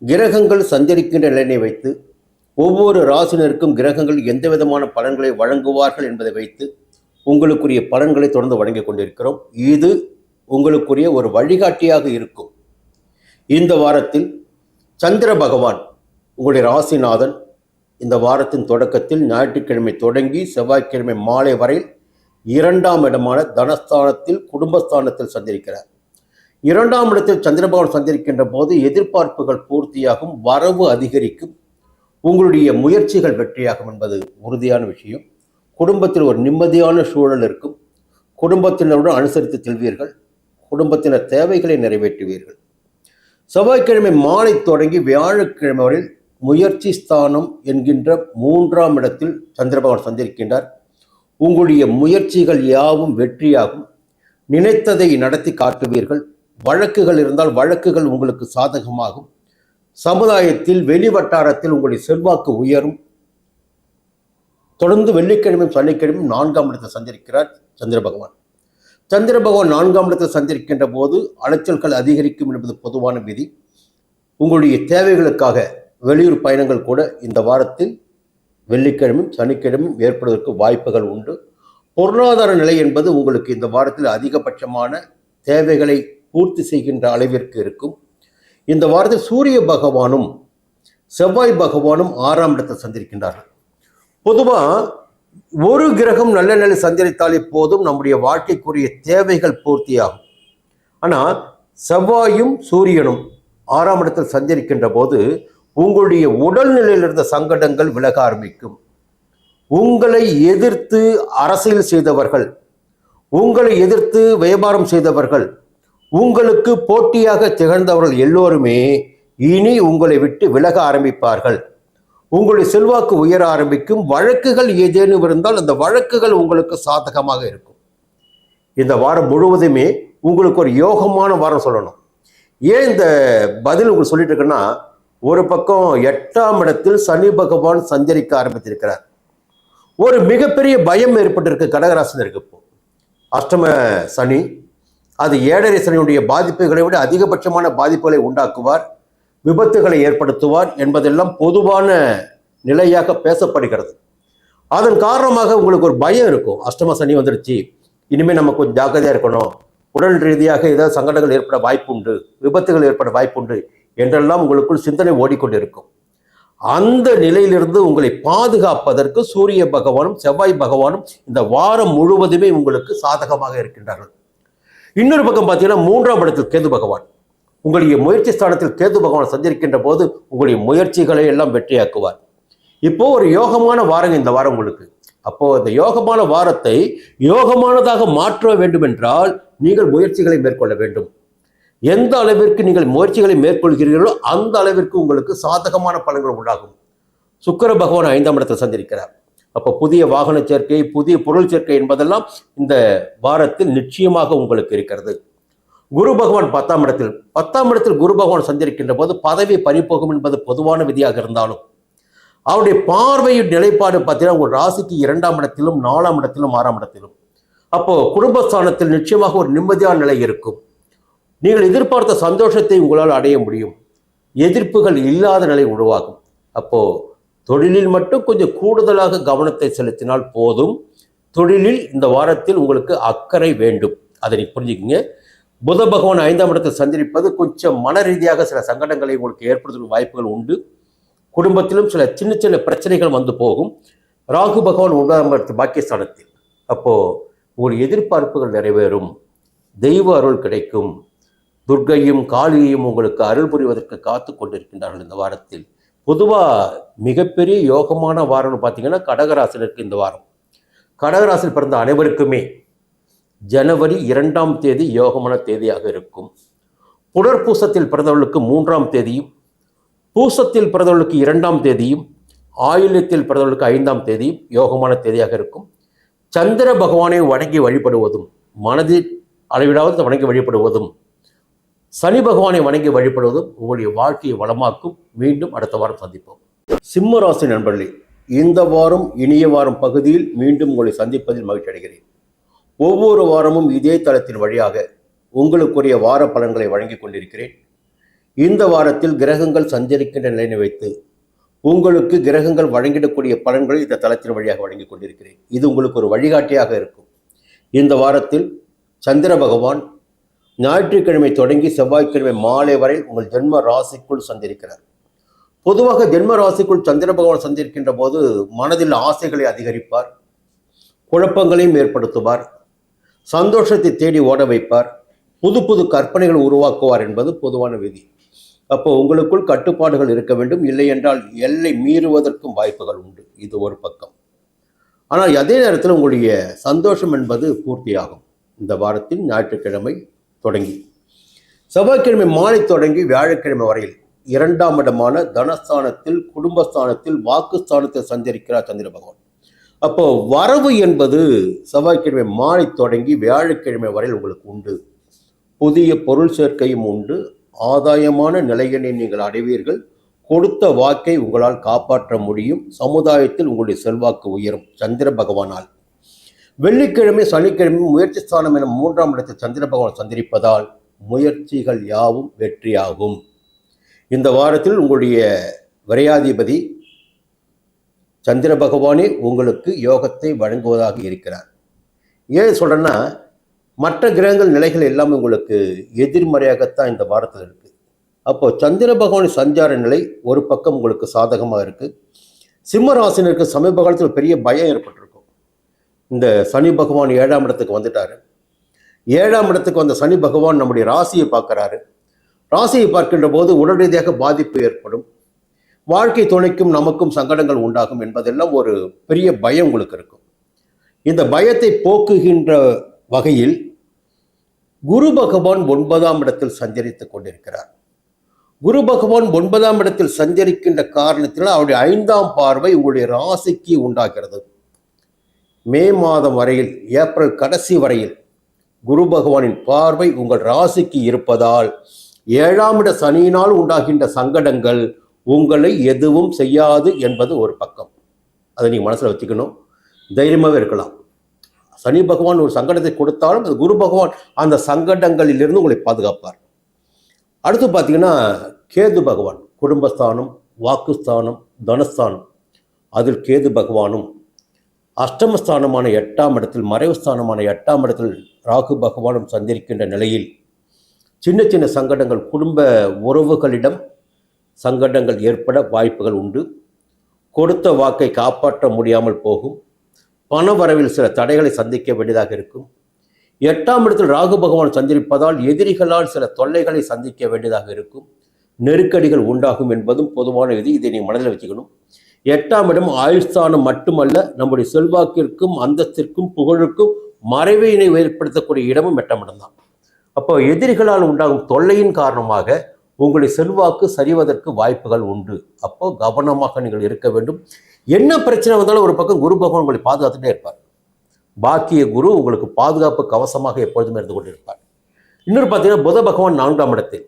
கிரகங்கள் சஞ்சரிக்கின்ற நிலையை வைத்து ஒவ்வொரு ராசினருக்கும் கிரகங்கள் எந்த விதமான பலன்களை வழங்குவார்கள் என்பதை வைத்து உங்களுக்குரிய பலன்களை தொடர்ந்து வழங்கி கொண்டிருக்கிறோம். இது உங்களுக்குரிய ஒரு வழிகாட்டியாக இருக்கும். இந்த வாரத்தில் சந்திர பகவான் உங்களுடைய ராசிநாதன் இந்த வாரத்தின் தொடக்கத்தில் ஞாயிற்றுக்கிழமை தொடங்கி செவ்வாய்க்கிழமை மாலை வரை 2ஆம் இடமான தனஸ்தானத்தில் குடும்பஸ்தானத்தில் சஞ்சரிக்கிறார். 2ஆம் இடத்தில் சந்திர பகவான் சஞ்சரிக்கின்ற போது எதிர்பார்ப்புகள் பூர்த்தியாகும், வரவு அதிகரிக்கும், உங்களுடைய முயற்சிகள் வெற்றியாகும் என்பது உறுதியான விஷயம். குடும்பத்தில் ஒரு நிம்மதியான சூழல் இருக்கும். குடும்பத்தினருடன் அனுசரித்து செல்வீர்கள். குடும்பத்தினர் தேவைகளை நிறைவேற்றுவீர்கள். செவ்வாய்க்கிழமை மாலை தொடங்கி வியாழக்கிழமை வரையில் முயற்சி ஸ்தானம் என்கின்ற 3ஆம் இடத்தில் சந்திர பகவான் சஞ்சரிக்கின்றார். உங்களுடைய முயற்சிகள் யாவும் வெற்றியாகும். நினைத்ததை நடத்தி காட்டுவீர்கள். வழக்குகள் இருந்தால் வழக்குகள் உங்களுக்கு சாதகமாகும். சமுதாயத்தில் வெளி வட்டாரத்தில் உங்களுடைய செல்வாக்கு உயரும். தொடர்ந்து வெள்ளிக்கிழமையும் சனிக்கிழமையும் 4ஆம் இடத்தில் சஞ்சரிக்கிறார் சந்திர பகவான். சந்திர பகவான் 4ஆம் இடத்தில் சஞ்சரிக்கின்ற போது அலைச்சல்கள் அதிகரிக்கும் என்பது பொதுவான விதி. உங்களுடைய தேவைகளுக்காக வெளியூர் பயணங்கள் கூட இந்த வாரத்தில் வெள்ளிக்கிழமையும் சனிக்கிழமையும் ஏற்படுவதற்கு வாய்ப்புகள் உண்டு. பொருளாதார நிலை என்பது உங்களுக்கு இந்த வாரத்தில் அதிகபட்சமான தேவைகளை பூர்த்தி செய்கின்ற அளவிற்கு இருக்கும். இந்த வாரத்தில் சூரிய பகவானும் செவ்வாய் பகவானும் 6ஆம் இடத்தில் சந்திருக்கின்றார்கள். பொதுவாக ஒரு கிரகம் நல்ல நிலை சஞ்சரித்தாலே போதும் நம்முடைய வாழ்க்கைக்குரிய தேவைகள் பூர்த்தியாகும். ஆனால் செவ்வாயும் சூரியனும் 6ஆம் இடத்தில் சஞ்சரிக்கின்ற போது உங்களுடைய உடல்நிலையில் இருந்த சங்கடங்கள் விலக ஆரம்பிக்கும். உங்களை எதிர்த்து அரசியல் செய்தவர்கள், உங்களை எதிர்த்து வியாபாரம் செய்தவர்கள், உங்களுக்கு போட்டியாக திகழ்ந்தவர்கள் எல்லோருமே இனி உங்களை விட்டு விலக ஆரம்பிப்பார்கள். உங்களுடைய செல்வாக்கு உயர ஆரம்பிக்கும். வழக்குகள் ஏதேனும் இருந்தால் அந்த வழக்குகள் உங்களுக்கு சாதகமாக இருக்கும். இந்த வாரம் முழுவதுமே உங்களுக்கு ஒரு யோகமான வாரம் சொல்லணும். ஏன் இந்த பதில் உங்களுக்கு சொல்லிட்டு இருக்குன்னா, ஒரு பக்கம் 8ஆம் இடத்தில் சனி பகவான் சஞ்சரிக்க ஆரம்பித்திருக்கிறார். ஒரு மிகப்பெரிய பயம் ஏற்பட்டிருக்கு கடகராசினருக்கு. இப்போ அஷ்டம சனி, அது 7.5 சனியுடைய பாதிப்புகளை விட அதிகபட்சமான பாதிப்புகளை உண்டாக்குவார், விபத்துகளை ஏற்படுத்துவார் என்பதெல்லாம் பொதுவான நிலையாக பேசப்படுகிறது. அதன் காரணமாக உங்களுக்கு ஒரு பயம் இருக்கும். அஷ்டம சனி வந்துடுச்சு, இனிமேல் நம்ம கொஞ்சம் ஜாக்கிரதையாக இருக்கணும், உடல் ரீதியாக ஏதாவது சங்கடங்கள் ஏற்பட வாய்ப்புண்டு, விபத்துகள் ஏற்பட வாய்ப்புண்டு என்றெல்லாம் உங்களுக்குள் சிந்தனை ஓடிக்கொண்டிருக்கும். அந்த நிலையிலிருந்து உங்களை பாதுகாப்பதற்கு சூரிய பகவானும் செவ்வாய் பகவானும் இந்த வாரம் முழுவதுமே உங்களுக்கு சாதகமாக இருக்கின்றார்கள். இன்னொரு பக்கம் பார்த்தீங்கன்னா 3ஆம் இடத்தில் கேது பகவான், உங்களுடைய முயற்சி ஸ்தானத்தில் கேது பகவான் சஞ்சரிக்கின்ற போது உங்களுடைய முயற்சிகளை எல்லாம் வெற்றியாக்குவார். இப்போ ஒரு யோகமான வாரம் இந்த வாரம் உங்களுக்கு. அப்போ இந்த யோகமான வாரத்தை யோகமானதாக மாற்ற வேண்டும் என்றால் நீங்கள் முயற்சிகளை மேற்கொள்ள வேண்டும். எந்த அளவிற்கு நீங்கள் முயற்சிகளை மேற்கொள்கிறீர்களோ அந்த அளவிற்கு உங்களுக்கு சாதகமான பலன்கள் உண்டாகும். சுக்கிர பகவான் 5ஆம் இடத்தில் சஞ்சரிக்கிறார். அப்போ புதிய வாகன சேர்க்கை, புதிய பொருள் சேர்க்கை என்பதெல்லாம் இந்த வாரத்தில் நிச்சயமாக உங்களுக்கு இருக்கிறது. குரு பகவான் 10ஆம் இடத்தில் குரு பகவான் சஞ்சரிக்கின்ற போது பதவி பறிபோகும் என்பது பொதுவான விதியாக இருந்தாலும் அவருடைய பார்வையின் நிலைப்பாடு பார்த்தீங்கன்னா உங்கள் ராசிக்கு 2ஆம் இடத்திலும் 4ஆம் இடத்திலும் 6ஆம் இடத்திலும். அப்போ குடும்பஸ்தானத்தில் நிச்சயமாக ஒரு நிம்மதியான நிலை இருக்கும். நீங்கள் எதிர்பார்த்த சந்தோஷத்தை உங்களால் அடைய முடியும். எதிர்ப்புகள் இல்லாத நிலை உருவாகும். அப்போ தொழிலில் மட்டும் கொஞ்சம் கூடுதலாக கவனத்தை செலுத்தினால் போதும். தொழிலில் இந்த வாரத்தில் உங்களுக்கு அக்கறை வேண்டும், அதை புரிஞ்சுக்கிங்க. புத பகவான் 5ஆம் இடத்தில் சஞ்சரிப்பது கொஞ்சம் மன ரீதியாக சில சங்கடங்களை உங்களுக்கு ஏற்படுத்தும் வாய்ப்புகள் உண்டு. குடும்பத்திலும் சில சின்ன சின்ன பிரச்சனைகள் வந்து போகும். ராகு பகவான் 9ஆம் இடத்தில் பாக்கியஸ்தானத்தில், அப்போ உங்களுடைய எதிர்பார்ப்புகள் நிறைவேறும், தெய்வ அருள் கிடைக்கும். துர்க்கையும் காளியையும் உங்களுக்கு அருள் புரிவதற்கு காத்து கொண்டிருக்கின்றார்கள் இந்த வாரத்தில். பொதுவாக மிகப்பெரிய யோகமான வாரம்னு பார்த்தீங்கன்னா கடகராசினருக்கு இந்த வாரம். கடகராசியில் பிறந்த அனைவருக்குமே ஜனவரி 2ஆம் தேதி யோகமான தேதியாக இருக்கும். புனர்பூசத்தில் பிறந்தவர்களுக்கு 3ஆம் தேதியும், பூசத்தில் பிறந்தவர்களுக்கு 2ஆம் தேதியும், ஆயில்யத்தில் பிறந்தவர்களுக்கு 5ஆம் தேதியும் யோகமான தேதியாக இருக்கும். சந்திர பகவானை வணங்கி வழிபடுவதும், மனதில் அளவிடாவது வணங்கி வழிபடுவதும், சனி பகவானை வணங்கி வழிபடுவதும் உங்களுடைய வாழ்க்கையை வளமாக்கும். மீண்டும் அடுத்த வாரம் சந்திப்போம். சிம்ம ராசி நண்பர்களே, இந்த வாரம் இனிய வாரம் பகுதியில் மீண்டும் உங்களை சந்திப்பதில் மகிழ்ச்சி அடைகிறேன். ஒவ்வொரு வாரமும் இதே தளத்தின் வழியாக உங்களுக்குரிய வார பலன்களை வழங்கி கொண்டிருக்கிறேன். இந்த வாரத்தில் கிரகங்கள் சஞ்சரிக்கின்ற நிலையை வைத்து உங்களுக்கு கிரகங்கள் வழங்கிடக்கூடிய பலன்களை இந்த தளத்தின் வழியாக வழங்கி கொண்டிருக்கிறேன். இது உங்களுக்கு ஒரு வழிகாட்டியாக இருக்கும். இந்த வாரத்தில் சந்திர பகவான் ஞாயிற்றுக்கிழமை தொடங்கி செவ்வாய்க்கிழமை மாலை வரை உங்கள் ஜென்ம ராசிக்குள் சஞ்சரிக்கிறார். பொதுவாக ஜென்ம ராசிக்குள் சந்திர பகவான் சஞ்சரிக்கின்ற போது மனதில் ஆசைகளை அதிகரிப்பார், குழப்பங்களையும் ஏற்படுத்துவார், சந்தோஷத்தை தேடி ஓட வைப்பார், புது புது கற்பனைகள் உருவாக்குவார் என்பது பொதுவான விதி. அப்போ உங்களுக்குள் கட்டுப்பாடுகள் இருக்க வேண்டும், இல்லை என்றால் எல்லை மீறுவதற்கும் வாய்ப்புகள் உண்டு. இது ஒரு பக்கம். ஆனால் அதே நேரத்தில் உங்களுடைய சந்தோஷம் என்பது பூர்த்தியாகும். இந்த வாரத்தில் ஞாயிற்றுக்கிழமை தொடங்கி செவ்வாய்க்கிழமை மாலை தொடங்கி வியாழக்கிழமை வரையில் 2ஆம் இடமான தனஸ்தானத்தில், குடும்பஸ்தானத்தில், வாக்குஸ்தானத்தில் சஞ்சரிக்கிறார் சந்திர பகவான். அப்போ வரவு என்பது செவ்வாய்க்கிழமை மாலை தொடங்கி வியாழக்கிழமை வரையில் உங்களுக்கு உண்டு. புதிய பொருள் சேர்க்கையும் உண்டு. ஆதாயமான நிலையினை நீங்கள் அடைவீர்கள். கொடுத்த வாக்கை உங்களால் காப்பாற்ற முடியும். சமுதாயத்தில் உங்களுடைய செல்வாக்கு உயரும் சந்திர பகவானால். வெள்ளிக்கிழமை சனிக்கிழமை முயற்சி ஸ்தானம் என 3ஆம் இடத்தில் சந்திர பகவான் சந்திரிப்பதால் முயற்சிகள் யாவும் வெற்றியாகும். இந்த வாரத்தில் உங்களுடைய விரையாதிபதி சந்திர பகவானே உங்களுக்கு யோகத்தை வழங்குவதாக இருக்கிறார். ஏன் சொல்கிறேன்னா, மற்ற கிரகங்கள் நிலைகள் எல்லாமே உங்களுக்கு எதிர்மறையாகத்தான் இந்த வாரத்தில் இருக்குது. அப்போ சந்திர பகவானின் சஞ்சார நிலை ஒரு பக்கம் உங்களுக்கு சாதகமாக இருக்குது. சிம்ம ராசினருக்கு சமீப காலத்தில் பெரிய பயம் ஏற்பட்டிருக்கும். இந்த சனி பகவான் 7ஆம் இடத்துக்கு வந்துட்டார். 7ஆம் இடத்துக்கு வந்த சனி பகவான் நம்முடைய ராசியை பார்க்குறாரு. ராசியை பார்க்கின்ற போது உடல் ரீதியாக பாதிப்பு ஏற்படும், வாழ்க்கை துணைக்கும் நமக்கும் சங்கடங்கள் உண்டாகும் என்பதெல்லாம் ஒரு பெரிய பயம் உங்களுக்கு இருக்கும். இந்த பயத்தை போக்குகின்ற வகையில் குரு பகவான் 9ஆம் இடத்தில் சஞ்சரித்துக் கொண்டிருக்கிறார். குரு பகவான் 9ஆம் இடத்தில் சஞ்சரிக்கின்ற காரணத்தினால் அவருடைய 5ஆம் பார்வை உங்களுடைய ராசிக்கு உண்டாகிறது. மே மாதம் வரையில், ஏப்ரல் கடைசி வரையில் குரு பகவானின் பார்வை உங்கள் ராசிக்கு இருப்பதால் 7ஆம் இட சனியினால் உண்டாகின்ற சங்கடங்கள் உங்களை எதுவும் செய்யாது என்பது ஒரு பக்கம். அதை நீங்கள் மனசில் வச்சுக்கணும். தைரியமாகவே இருக்கலாம். சனி பகவான் ஒரு சங்கடத்தை கொடுத்தாலும் அது குரு பகவான் அந்த சங்கடங்களிலிருந்து உங்களை பாதுகாப்பார். அடுத்து பார்த்தீங்கன்னா கேது பகவான் குடும்பஸ்தானம், வாக்குஸ்தானம், தனஸ்தானம், அதில் கேது பகவானும் அஷ்டமஸ்தானமான 8ஆம் இடத்தில், மறைவு ஸ்தானமான 8ஆம் இடத்தில் ராகு பகவானும் சந்திருக்கின்ற நிலையில் சின்ன சின்ன சங்கடங்கள், குடும்ப உறவுகளிடம் சங்கடங்கள் ஏற்பட வாய்ப்புகள் உண்டு. கொடுத்த வாக்கை காப்பாற்ற முடியாமல் போகும். பண வரவில் சில தடைகளை சந்திக்க வேண்டியதாக இருக்கும். 8ஆம் இடத்தில் ராகு பகவான் சந்திரிப்பதால் எதிரிகளால் சில தொல்லைகளை சந்திக்க வேண்டியதாக இருக்கும். நெருக்கடிகள் உண்டாகும் என்பதும் பொதுவான விதி. இதை நீங்கள் மனதில் வச்சுக்கணும். 8ஆம் இடம் ஆயுஷ்தானம் மட்டுமல்ல, நம்முடைய செல்வாக்கிற்கும் அந்தஸ்திற்கும் புகழுக்கும் மறைவினை ஏற்படுத்தக்கூடிய இடமும் 8ஆம் இடம் தான். அப்போ எதிரிகளால் உண்டாகும் தொல்லையின் காரணமாக உங்களுடைய செல்வாக்கு சரிவதற்கு வாய்ப்புகள் உண்டு. அப்போ கவனமாக நீங்கள் இருக்க வேண்டும். என்ன பிரச்சனை வந்தாலும் ஒரு பக்கம் குரு பகவான் உங்களை பாதுகாத்துட்டே இருப்பார். பாக்கிய குரு உங்களுக்கு பாதுகாப்பு கவசமாக எப்பொழுதுமே இருந்து கொண்டிருப்பார். இன்னொரு பார்த்தீங்கன்னா புத பகவான் 4ஆம் இடத்தில்,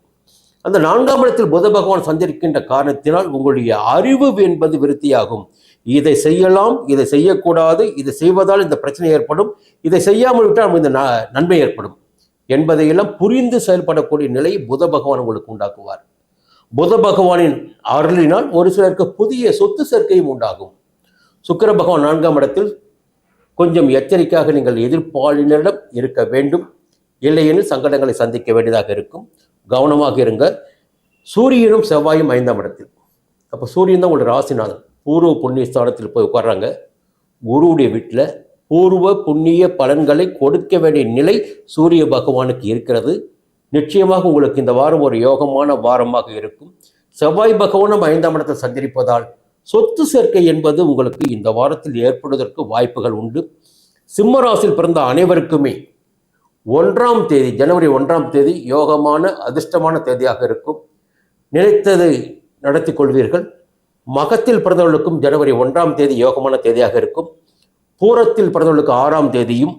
அந்த 4ஆம் இடத்தில் புத பகவான் சஞ்சரிக்கின்ற காரணத்தினால் உங்களுடைய அறிவு என்பது விருத்தியாகும். இதை செய்யலாம், இதை செய்யக்கூடாது, இதை செய்வதால் இந்த பிரச்சனை ஏற்படும், இதை செய்யாமல் விட்டால் இந்த நன்மை ஏற்படும் என்பதையெல்லாம் புரிந்து செயல்படக்கூடிய நிலை புத பகவான் உங்களுக்கு உண்டாக்குவார். புத பகவானின் அருளினால் ஒரு சிலருக்கு புதிய சொத்து சேர்க்கையும் உண்டாகும். சுக்கிர பகவான் 4ஆம் இடத்தில் கொஞ்சம் எச்சரிக்கையாக நீங்கள் எதிர்ப்பாளினரிடம் இருக்க வேண்டும். இல்லையெனில் சங்கடங்களை சந்திக்க வேண்டியதாக இருக்கும். கவனமாக இருங்க. சூரியனும் செவ்வாயும் 5ஆம் இடத்தில். அப்போ சூரியன் தான் உங்களுடைய ராசிநாதன். பூர்வ புண்ணிய ஸ்தானத்தில் போய் உட்கார்றாங்க. குருவுடைய வீட்டில் பூர்வ புண்ணிய பலன்களை கொடுக்க வேண்டிய நிலை சூரிய பகவானுக்கு இருக்கிறது. நிச்சயமாக உங்களுக்கு இந்த வாரம் ஒரு யோகமான வாரமாக இருக்கும். செவ்வாய் பகவானும் 5ஆம் இடத்தில் சஞ்சரிப்பதால் சொத்து சேர்க்கை என்பது உங்களுக்கு இந்த வாரத்தில் ஏற்படுவதற்கு வாய்ப்புகள் உண்டு. சிம்ம ராசியில் பிறந்த அனைவருக்குமே 1ஆம் தேதி, ஜனவரி 1ஆம் தேதி யோகமான அதிர்ஷ்டமான தேதியாக இருக்கும். நினைத்ததை நடத்தி கொள்வீர்கள். மகத்தில் பிறந்தவர்களுக்கும் ஜனவரி 1ஆம் தேதி யோகமான தேதியாக இருக்கும். பூரத்தில் பிறந்தவர்களுக்கு 6ஆம் தேதியும்,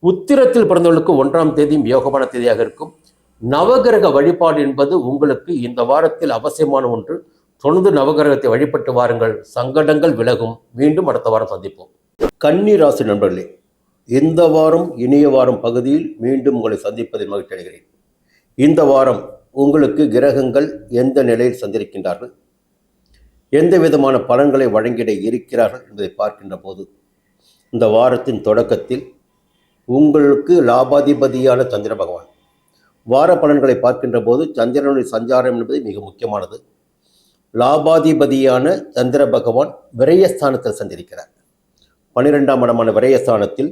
உத்திரத்தில் பிறந்தவர்களுக்கு 1ஆம் தேதியும் யோகமான தேதியாக இருக்கும். நவகிரக வழிபாடு என்பது உங்களுக்கு இந்த வாரத்தில் அவசியமான ஒன்று. தொடர்ந்து நவகிரகத்தை வழிபட்டு வாருங்கள். சங்கடங்கள் விலகும். மீண்டும் அடுத்த வாரம் சந்திப்போம். கன்னி ராசி நண்பர்களே, இந்த வாரம் இனிய வாரம் பகுதியில் மீண்டும் உங்களை சந்திப்பதில் மகிழ்ச்சி அடைகிறேன். இந்த வாரம் உங்களுக்கு கிரகங்கள் எந்த நிலையில் சந்திருக்கின்றார்கள், எந்த விதமான பலன்களை வழங்கிட இருக்கிறார்கள் என்பதை பார்க்கின்ற போது, இந்த வாரத்தின் தொடக்கத்தில் உங்களுக்கு லாபாதிபதியான சந்திர பகவான், வார பலன்களை பார்க்கின்ற போது சந்திரனுடைய சஞ்சாரம் என்பது மிக முக்கியமானது. லாபாதிபதியான சந்திர பகவான் விரயஸ்தானத்தில் சந்திருக்கிறார். 12ஆம் இடமான விரயஸ்தானத்தில்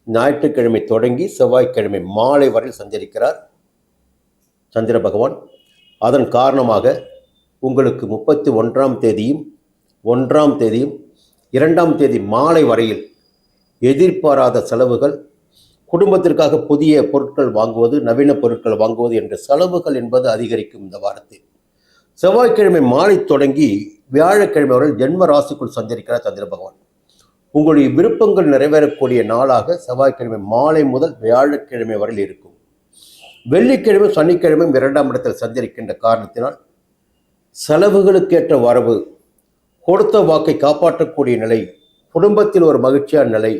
ஞாயிற்றுக்கிழமை தொடங்கி செவ்வாய்க்கிழமை மாலை வரை சஞ்சரிக்கிறார் சந்திர பகவான். அதன் காரணமாக உங்களுக்கு 31ஆம் தேதியும் 1ஆம் தேதியும் 2ஆம் தேதி மாலை வரையில் எதிர்பாராத செலவுகள், குடும்பத்திற்காக புதிய பொருட்கள் வாங்குவது, நவீன பொருட்கள் வாங்குவது என்ற செலவுகள் என்பது அதிகரிக்கும். இந்த வாரத்தில் செவ்வாய்க்கிழமை மாலை தொடங்கி வியாழக்கிழமை வரை ஜென்ம ராசிக்குள் சஞ்சரிக்கிறார் சந்திர பகவான். உங்களுடைய விருப்பங்கள் நிறைவேறக்கூடிய நாளாக செவ்வாய்க்கிழமை மாலை முதல் வியாழக்கிழமை வரையில் இருக்கும். வெள்ளிக்கிழமை சனிக்கிழமை 2ஆம் இடத்தில் சஞ்சரிக்கின்ற காரணத்தினால் செலவுகளுக்கேற்ற வரவு, கொடுத்த வாக்கை காப்பாற்றக்கூடிய நிலை, குடும்பத்தில் ஒரு மகிழ்ச்சியான நிலை,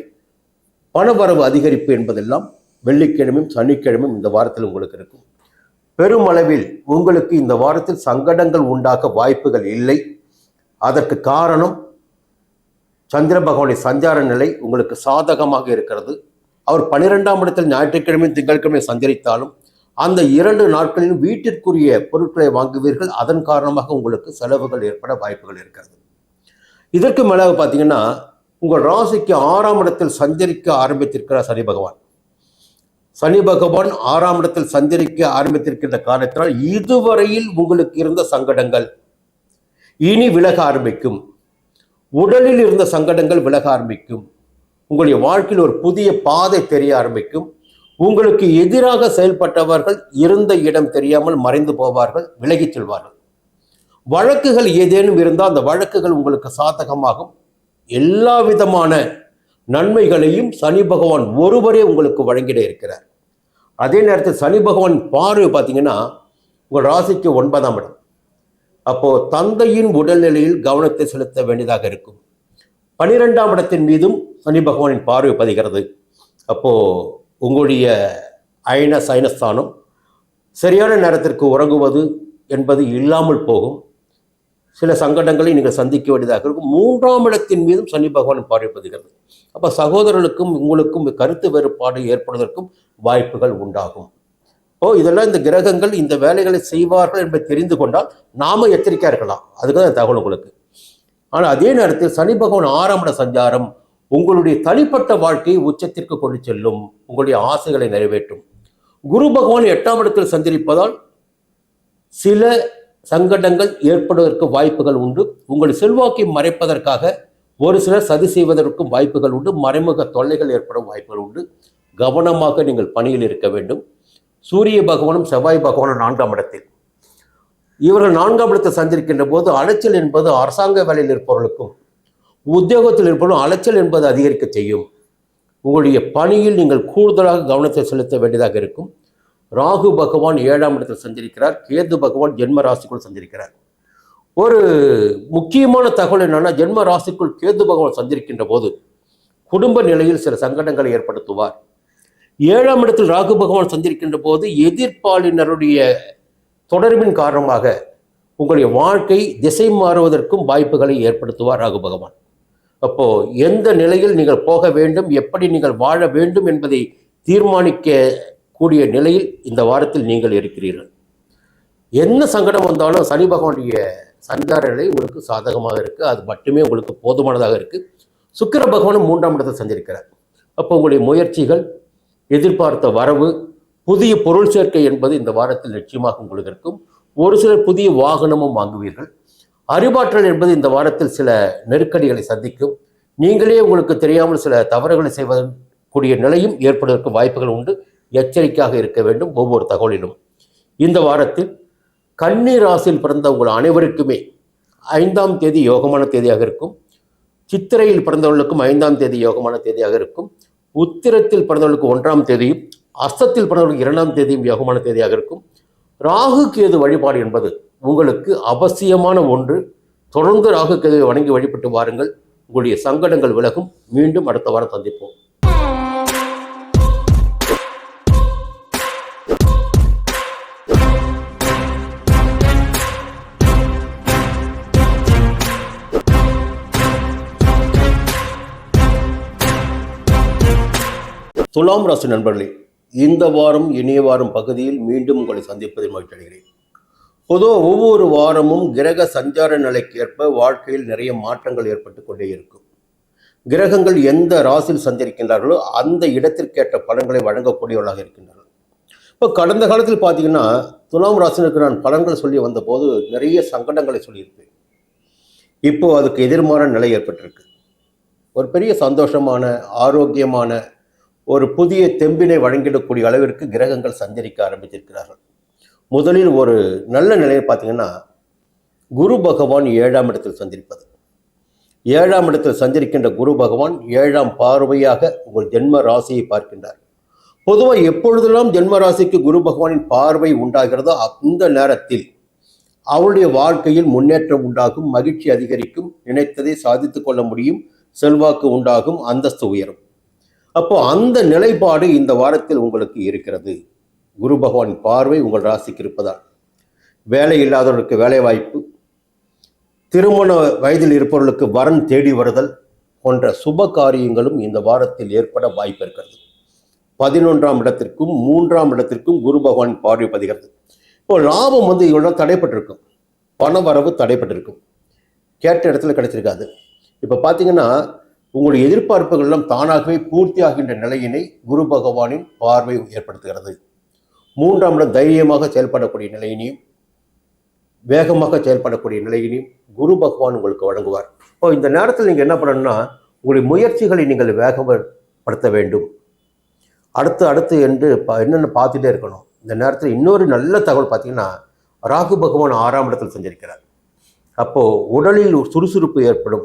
பணவரவு அதிகரிப்பு என்பதெல்லாம் வெள்ளிக்கிழமையும் சனிக்கிழமையும் இந்த வாரத்தில் உங்களுக்கு இருக்கும். பெருமளவில் உங்களுக்கு இந்த வாரத்தில் சங்கடங்கள் உண்டாக்க வாய்ப்புகள் இல்லை. அதற்கு காரணம் சந்திர பகவானுடைய சஞ்சார நிலை உங்களுக்கு சாதகமாக இருக்கிறது. அவர் 12ஆம் இடத்தில் ஞாயிற்றுக்கிழமையும் திங்கட்கிழமை சஞ்சரித்தாலும் அந்த 2 நாட்களிலும் வீட்டிற்குரிய பொருட்களை வாங்குவீர்கள். அதன் காரணமாக உங்களுக்கு செலவுகள் ஏற்பட வாய்ப்புகள் இருக்கிறது. இதற்கு மேலாக பார்த்தீங்கன்னா, உங்கள் ராசிக்கு 6ஆம் இடத்தில் சஞ்சரிக்க ஆரம்பித்திருக்கிறார் சனி பகவான். சனி பகவான் 6ஆம் இடத்தில் சஞ்சரிக்க ஆரம்பித்திருக்கின்ற காரணத்தினால் இதுவரையில் உங்களுக்கு இருந்த சங்கடங்கள் இனி விலக ஆரம்பிக்கும். உடலில் இருந்த சங்கடங்கள் விலக ஆரம்பிக்கும். உங்களுடைய வாழ்க்கையில் ஒரு புதிய பாதை தெரிய ஆரம்பிக்கும். உங்களுக்கு எதிராக செயல்பட்டவர்கள் இருந்த இடம் தெரியாமல் மறைந்து போவார்கள், விலகிச் செல்வார்கள். வழக்குகள் ஏதேனும் இருந்தால் அந்த வழக்குகள் உங்களுக்கு சாதகமாகும். எல்லா விதமான நன்மைகளையும் சனி பகவான் ஒருவரே உங்களுக்கு வழங்கிட இருக்கிறார். அதே நேரத்தில் சனி பகவான் பார்வை பார்த்தீங்கன்னா உங்கள் ராசிக்கு 9ஆம் இடம். அப்போ தந்தையின் உடல்நிலையில் கவனத்தை செலுத்த வேண்டியதாக இருக்கும். 12ஆம் இடத்தின் மீதும் சனி பகவானின் பார்வை பதிகிறது. அப்போ உங்களுடைய அயன சயனஸ்தானம் சரியான நேரத்திற்கு உறங்குவது என்பது இல்லாமல் போகும். சில சங்கடங்களை நீங்கள் சந்திக்க வேண்டியதாக இருக்கும். 3ஆம் இடத்தின் மீதும் சனி பகவான் பார்வை பதிகிறது. அப்போ சகோதரர்களுக்கும் உங்களுக்கும் கருத்து வேறுபாடு ஏற்படுவதற்கும் வாய்ப்புகள் உண்டாகும். இதெல்லாம் இந்த கிரகங்கள் இந்த வேலைகளை செய்வார்கள் என்பதை தெரிந்து கொண்டால் நாம எச்சரிக்கையா இருக்கலாம். அதுக்கு தான் தகவல் உங்களுக்கு. ஆனால் அதே நேரத்தில் சனி பகவான் 6ஆம் இட சஞ்சாரம் உங்களுடைய தனிப்பட்ட வாழ்க்கையை உச்சத்திற்கு கொண்டு செல்லும். உங்களுடைய ஆசைகளை நிறைவேற்றும். குரு பகவான் 8ஆம் இடத்தில் சஞ்சரிப்பதால் சில சங்கடங்கள் ஏற்படுவதற்கு வாய்ப்புகள் உண்டு. உங்கள் செல்வாக்கை மறைப்பதற்காக ஒரு சிலர் சதி செய்வதற்கும் வாய்ப்புகள் உண்டு. மறைமுக தொல்லைகள் ஏற்படும் வாய்ப்புகள் உண்டு. கவனமாக நீங்கள் பணியில் இருக்க வேண்டும். சூரிய பகவானும் செவ்வாய் பகவானும் 4ஆம் இடத்தில். இவர்கள் 4ஆம் இடத்தில் சஞ்சரிக்கின்ற போது அலைச்சல் என்பது அரசாங்க வேலையில் இருப்பவர்களுக்கும் உத்தியோகத்தில் இருப்பவர்களும் அலைச்சல் என்பது அதிகரிக்க செய்யும். உங்களுடைய பணியில் நீங்கள் கூடுதலாக கவனத்தை செலுத்த வேண்டியதாக இருக்கும். ராகு பகவான் 7ஆம் இடத்தில் சஞ்சரிக்கிறார். கேது பகவான் ஜென்ம ராசிக்குள் சஞ்சரிக்கிறார். ஒரு முக்கியமான தகவல் என்னன்னா, ஜென்ம ராசிக்குள் கேது பகவான் சஞ்சரிக்கின்ற போது குடும்ப நிலையில் சில சங்கடங்களை ஏற்படுத்துவார். 7ஆம் இடத்தில் ராகு பகவான் சஞ்சரிக்கின்ற போது எதிர்ப்பாளினருடைய தொடர்பின் காரணமாக உங்களுடைய வாழ்க்கை திசை மாறுவதற்கும் வாய்ப்புகளை ஏற்படுத்துவார் ராகு பகவான். அப்போ எந்த நிலையில் நீங்கள் போக வேண்டும், எப்படி நீங்கள் வாழ வேண்டும் என்பதை தீர்மானிக்க கூடிய நிலையில் இந்த வாரத்தில் நீங்கள் இருக்கிறீர்கள். என்ன சங்கடம் வந்தாலும் சனி பகவானுடைய சஞ்சார நிலை உங்களுக்கு சாதகமாக இருக்குது. அது மட்டுமே உங்களுக்கு போதுமானதாக இருக்குது. சுக்கிர பகவானும் 3ஆம் இடத்தில் சஞ்சரிக்கிறார். அப்போ உங்களுடைய முயற்சிகள், எதிர்பார்த்த வரவு, புதிய பொருள் சேர்க்கை என்பது இந்த வாரத்தில் நிச்சயமாக உங்களுக்கு இருக்கும். ஒரு சிலர் புதிய வாகனமும் வாங்குவீர்கள். அறிவாற்றல் என்பது இந்த வாரத்தில் சில நெருக்கடிகளை சந்திக்கும். நீங்களே உங்களுக்கு தெரியாமல் சில தவறுகளை செய்வதற்குரிய நிலையும் ஏற்படுவதற்கு வாய்ப்புகள் உண்டு. எச்சரிக்கையாக இருக்க வேண்டும் ஒவ்வொரு தகவலிலும். இந்த வாரத்தில் கன்னி ராசியில் பிறந்த உங்கள் அனைவருக்குமே 5ஆம் தேதி யோகமான தேதியாக இருக்கும். சித்திரையில் பிறந்தவர்களுக்கும் 5ஆம் தேதி யோகமான தேதியாக இருக்கும். உத்திரத்தில் பிறந்தவர்களுக்கு 1ஆம் தேதியும், அஸ்தத்தில் பிறந்தவர்களுக்கு 2ஆம் தேதியும் யோகமான தேதியாக இருக்கும். ராகு கேது வழிபாடு என்பது உங்களுக்கு அவசியமான ஒன்று. தொடர்ந்து ராகு கேதுவை வணங்கி வழிபட்டு வாருங்கள். உங்களுடைய சங்கடங்கள் விலகும். மீண்டும் அடுத்த வாரம் சந்திப்போம். துலாம் ராசி நண்பர்களே, இந்த வாரம் இனிய வாரம் பகுதியில் மீண்டும் உங்களை சந்திப்பதில் மகிழ்ச்சி அடைகிறேன். பொதுவாக ஒவ்வொரு வாரமும் கிரக சஞ்சார நிலைக்கு ஏற்ப வாழ்க்கையில் நிறைய மாற்றங்கள் ஏற்பட்டு கொண்டே இருக்கும். கிரகங்கள் எந்த ராசியில் சஞ்சரிக்கின்றார்களோ அந்த இடத்திற்கேற்ற பலன்களை வழங்கக்கூடியவர்களாக இருக்கின்றார்கள். இப்போ கடந்த காலத்தில் பார்த்தீங்கன்னா துலாம் ராசினருக்கு நான் பலன்கள் சொல்லி வந்தபோது நிறைய சங்கடங்களை சொல்லியிருப்பேன். இப்போ அதுக்கு எதிர்மாறான நிலை ஏற்பட்டிருக்கு. ஒரு பெரிய சந்தோஷமான, ஆரோக்கியமான, ஒரு புதிய தெம்பினை வழங்கிடக்கூடிய அளவிற்கு கிரகங்கள் சஞ்சரிக்க ஆரம்பித்திருக்கிறார்கள். முதலில் ஒரு நல்ல நிலையை பார்த்தீங்கன்னா, குரு பகவான் 7ஆம் இடத்தில் சஞ்சரிப்பது. 7ஆம் இடத்தில் சஞ்சரிக்கின்ற குரு பகவான் 7ஆம் பார்வையாக உங்கள் ஜென்ம ராசியை பார்க்கின்றார். பொதுவாக எப்பொழுதெல்லாம் ஜென்ம ராசிக்கு குரு பகவானின் பார்வை உண்டாகிறதோ அந்த நேரத்தில் அவருடைய வாழ்க்கையில் முன்னேற்றம் உண்டாகும், மகிழ்ச்சி அதிகரிக்கும், நினைத்ததை சாதித்துக் கொள்ள முடியும், செல்வாக்கு உண்டாகும், அந்தஸ்து உயரும். அப்போ அந்த நிலைப்பாடு இந்த வாரத்தில் உங்களுக்கு இருக்கிறது. குரு பகவான் பார்வை உங்கள் ராசிக்கு இருப்பதால் வேலை இல்லாதவர்களுக்கு வேலை வாய்ப்பு, திருமண வயதில் இருப்பவர்களுக்கு வரன் தேடி வருதல் போன்ற சுப காரியங்களும் இந்த வாரத்தில் ஏற்பட வாய்ப்பு இருக்கிறது. 11ஆம் இடத்திற்கும் 3ஆம் இடத்திற்கும் குரு பகவான் பார்வை பதிகிறது. இப்போ லாபம் இவ்வளோ தடைப்பட்டிருக்கும், பண வரவு தடைப்பட்டிருக்கும், கேட்ட இடத்துல கிடைச்சிருக்காது. இப்போ பார்த்தீங்கன்னா உங்களுடைய எதிர்பார்ப்புகள் எல்லாம் தானாகவே பூர்த்தியாகின்ற நிலையினை குரு பகவானின் பார்வை ஏற்படுத்துகிறது. 3ஆம் இடம் தைரியமாக செயல்படக்கூடிய நிலையினையும் வேகமாக செயல்படக்கூடிய நிலையினையும் குரு பகவான் உங்களுக்கு வழங்குவார். இப்போ இந்த நேரத்தில் நீங்கள் என்ன பண்ணணும்னா, உங்களுடைய முயற்சிகளை நீங்கள் வேகப்படுத்த வேண்டும். அடுத்து என்று என்னென்னு பார்த்துட்டே இருக்கணும். இந்த நேரத்தில் இன்னொரு நல்ல தகவல் பார்த்தீங்கன்னா, ராகு பகவான் 6ஆம் இடத்தில் சஞ்சரிக்கிறார். அப்போது உடலில் சுறுசுறுப்பு ஏற்படும்,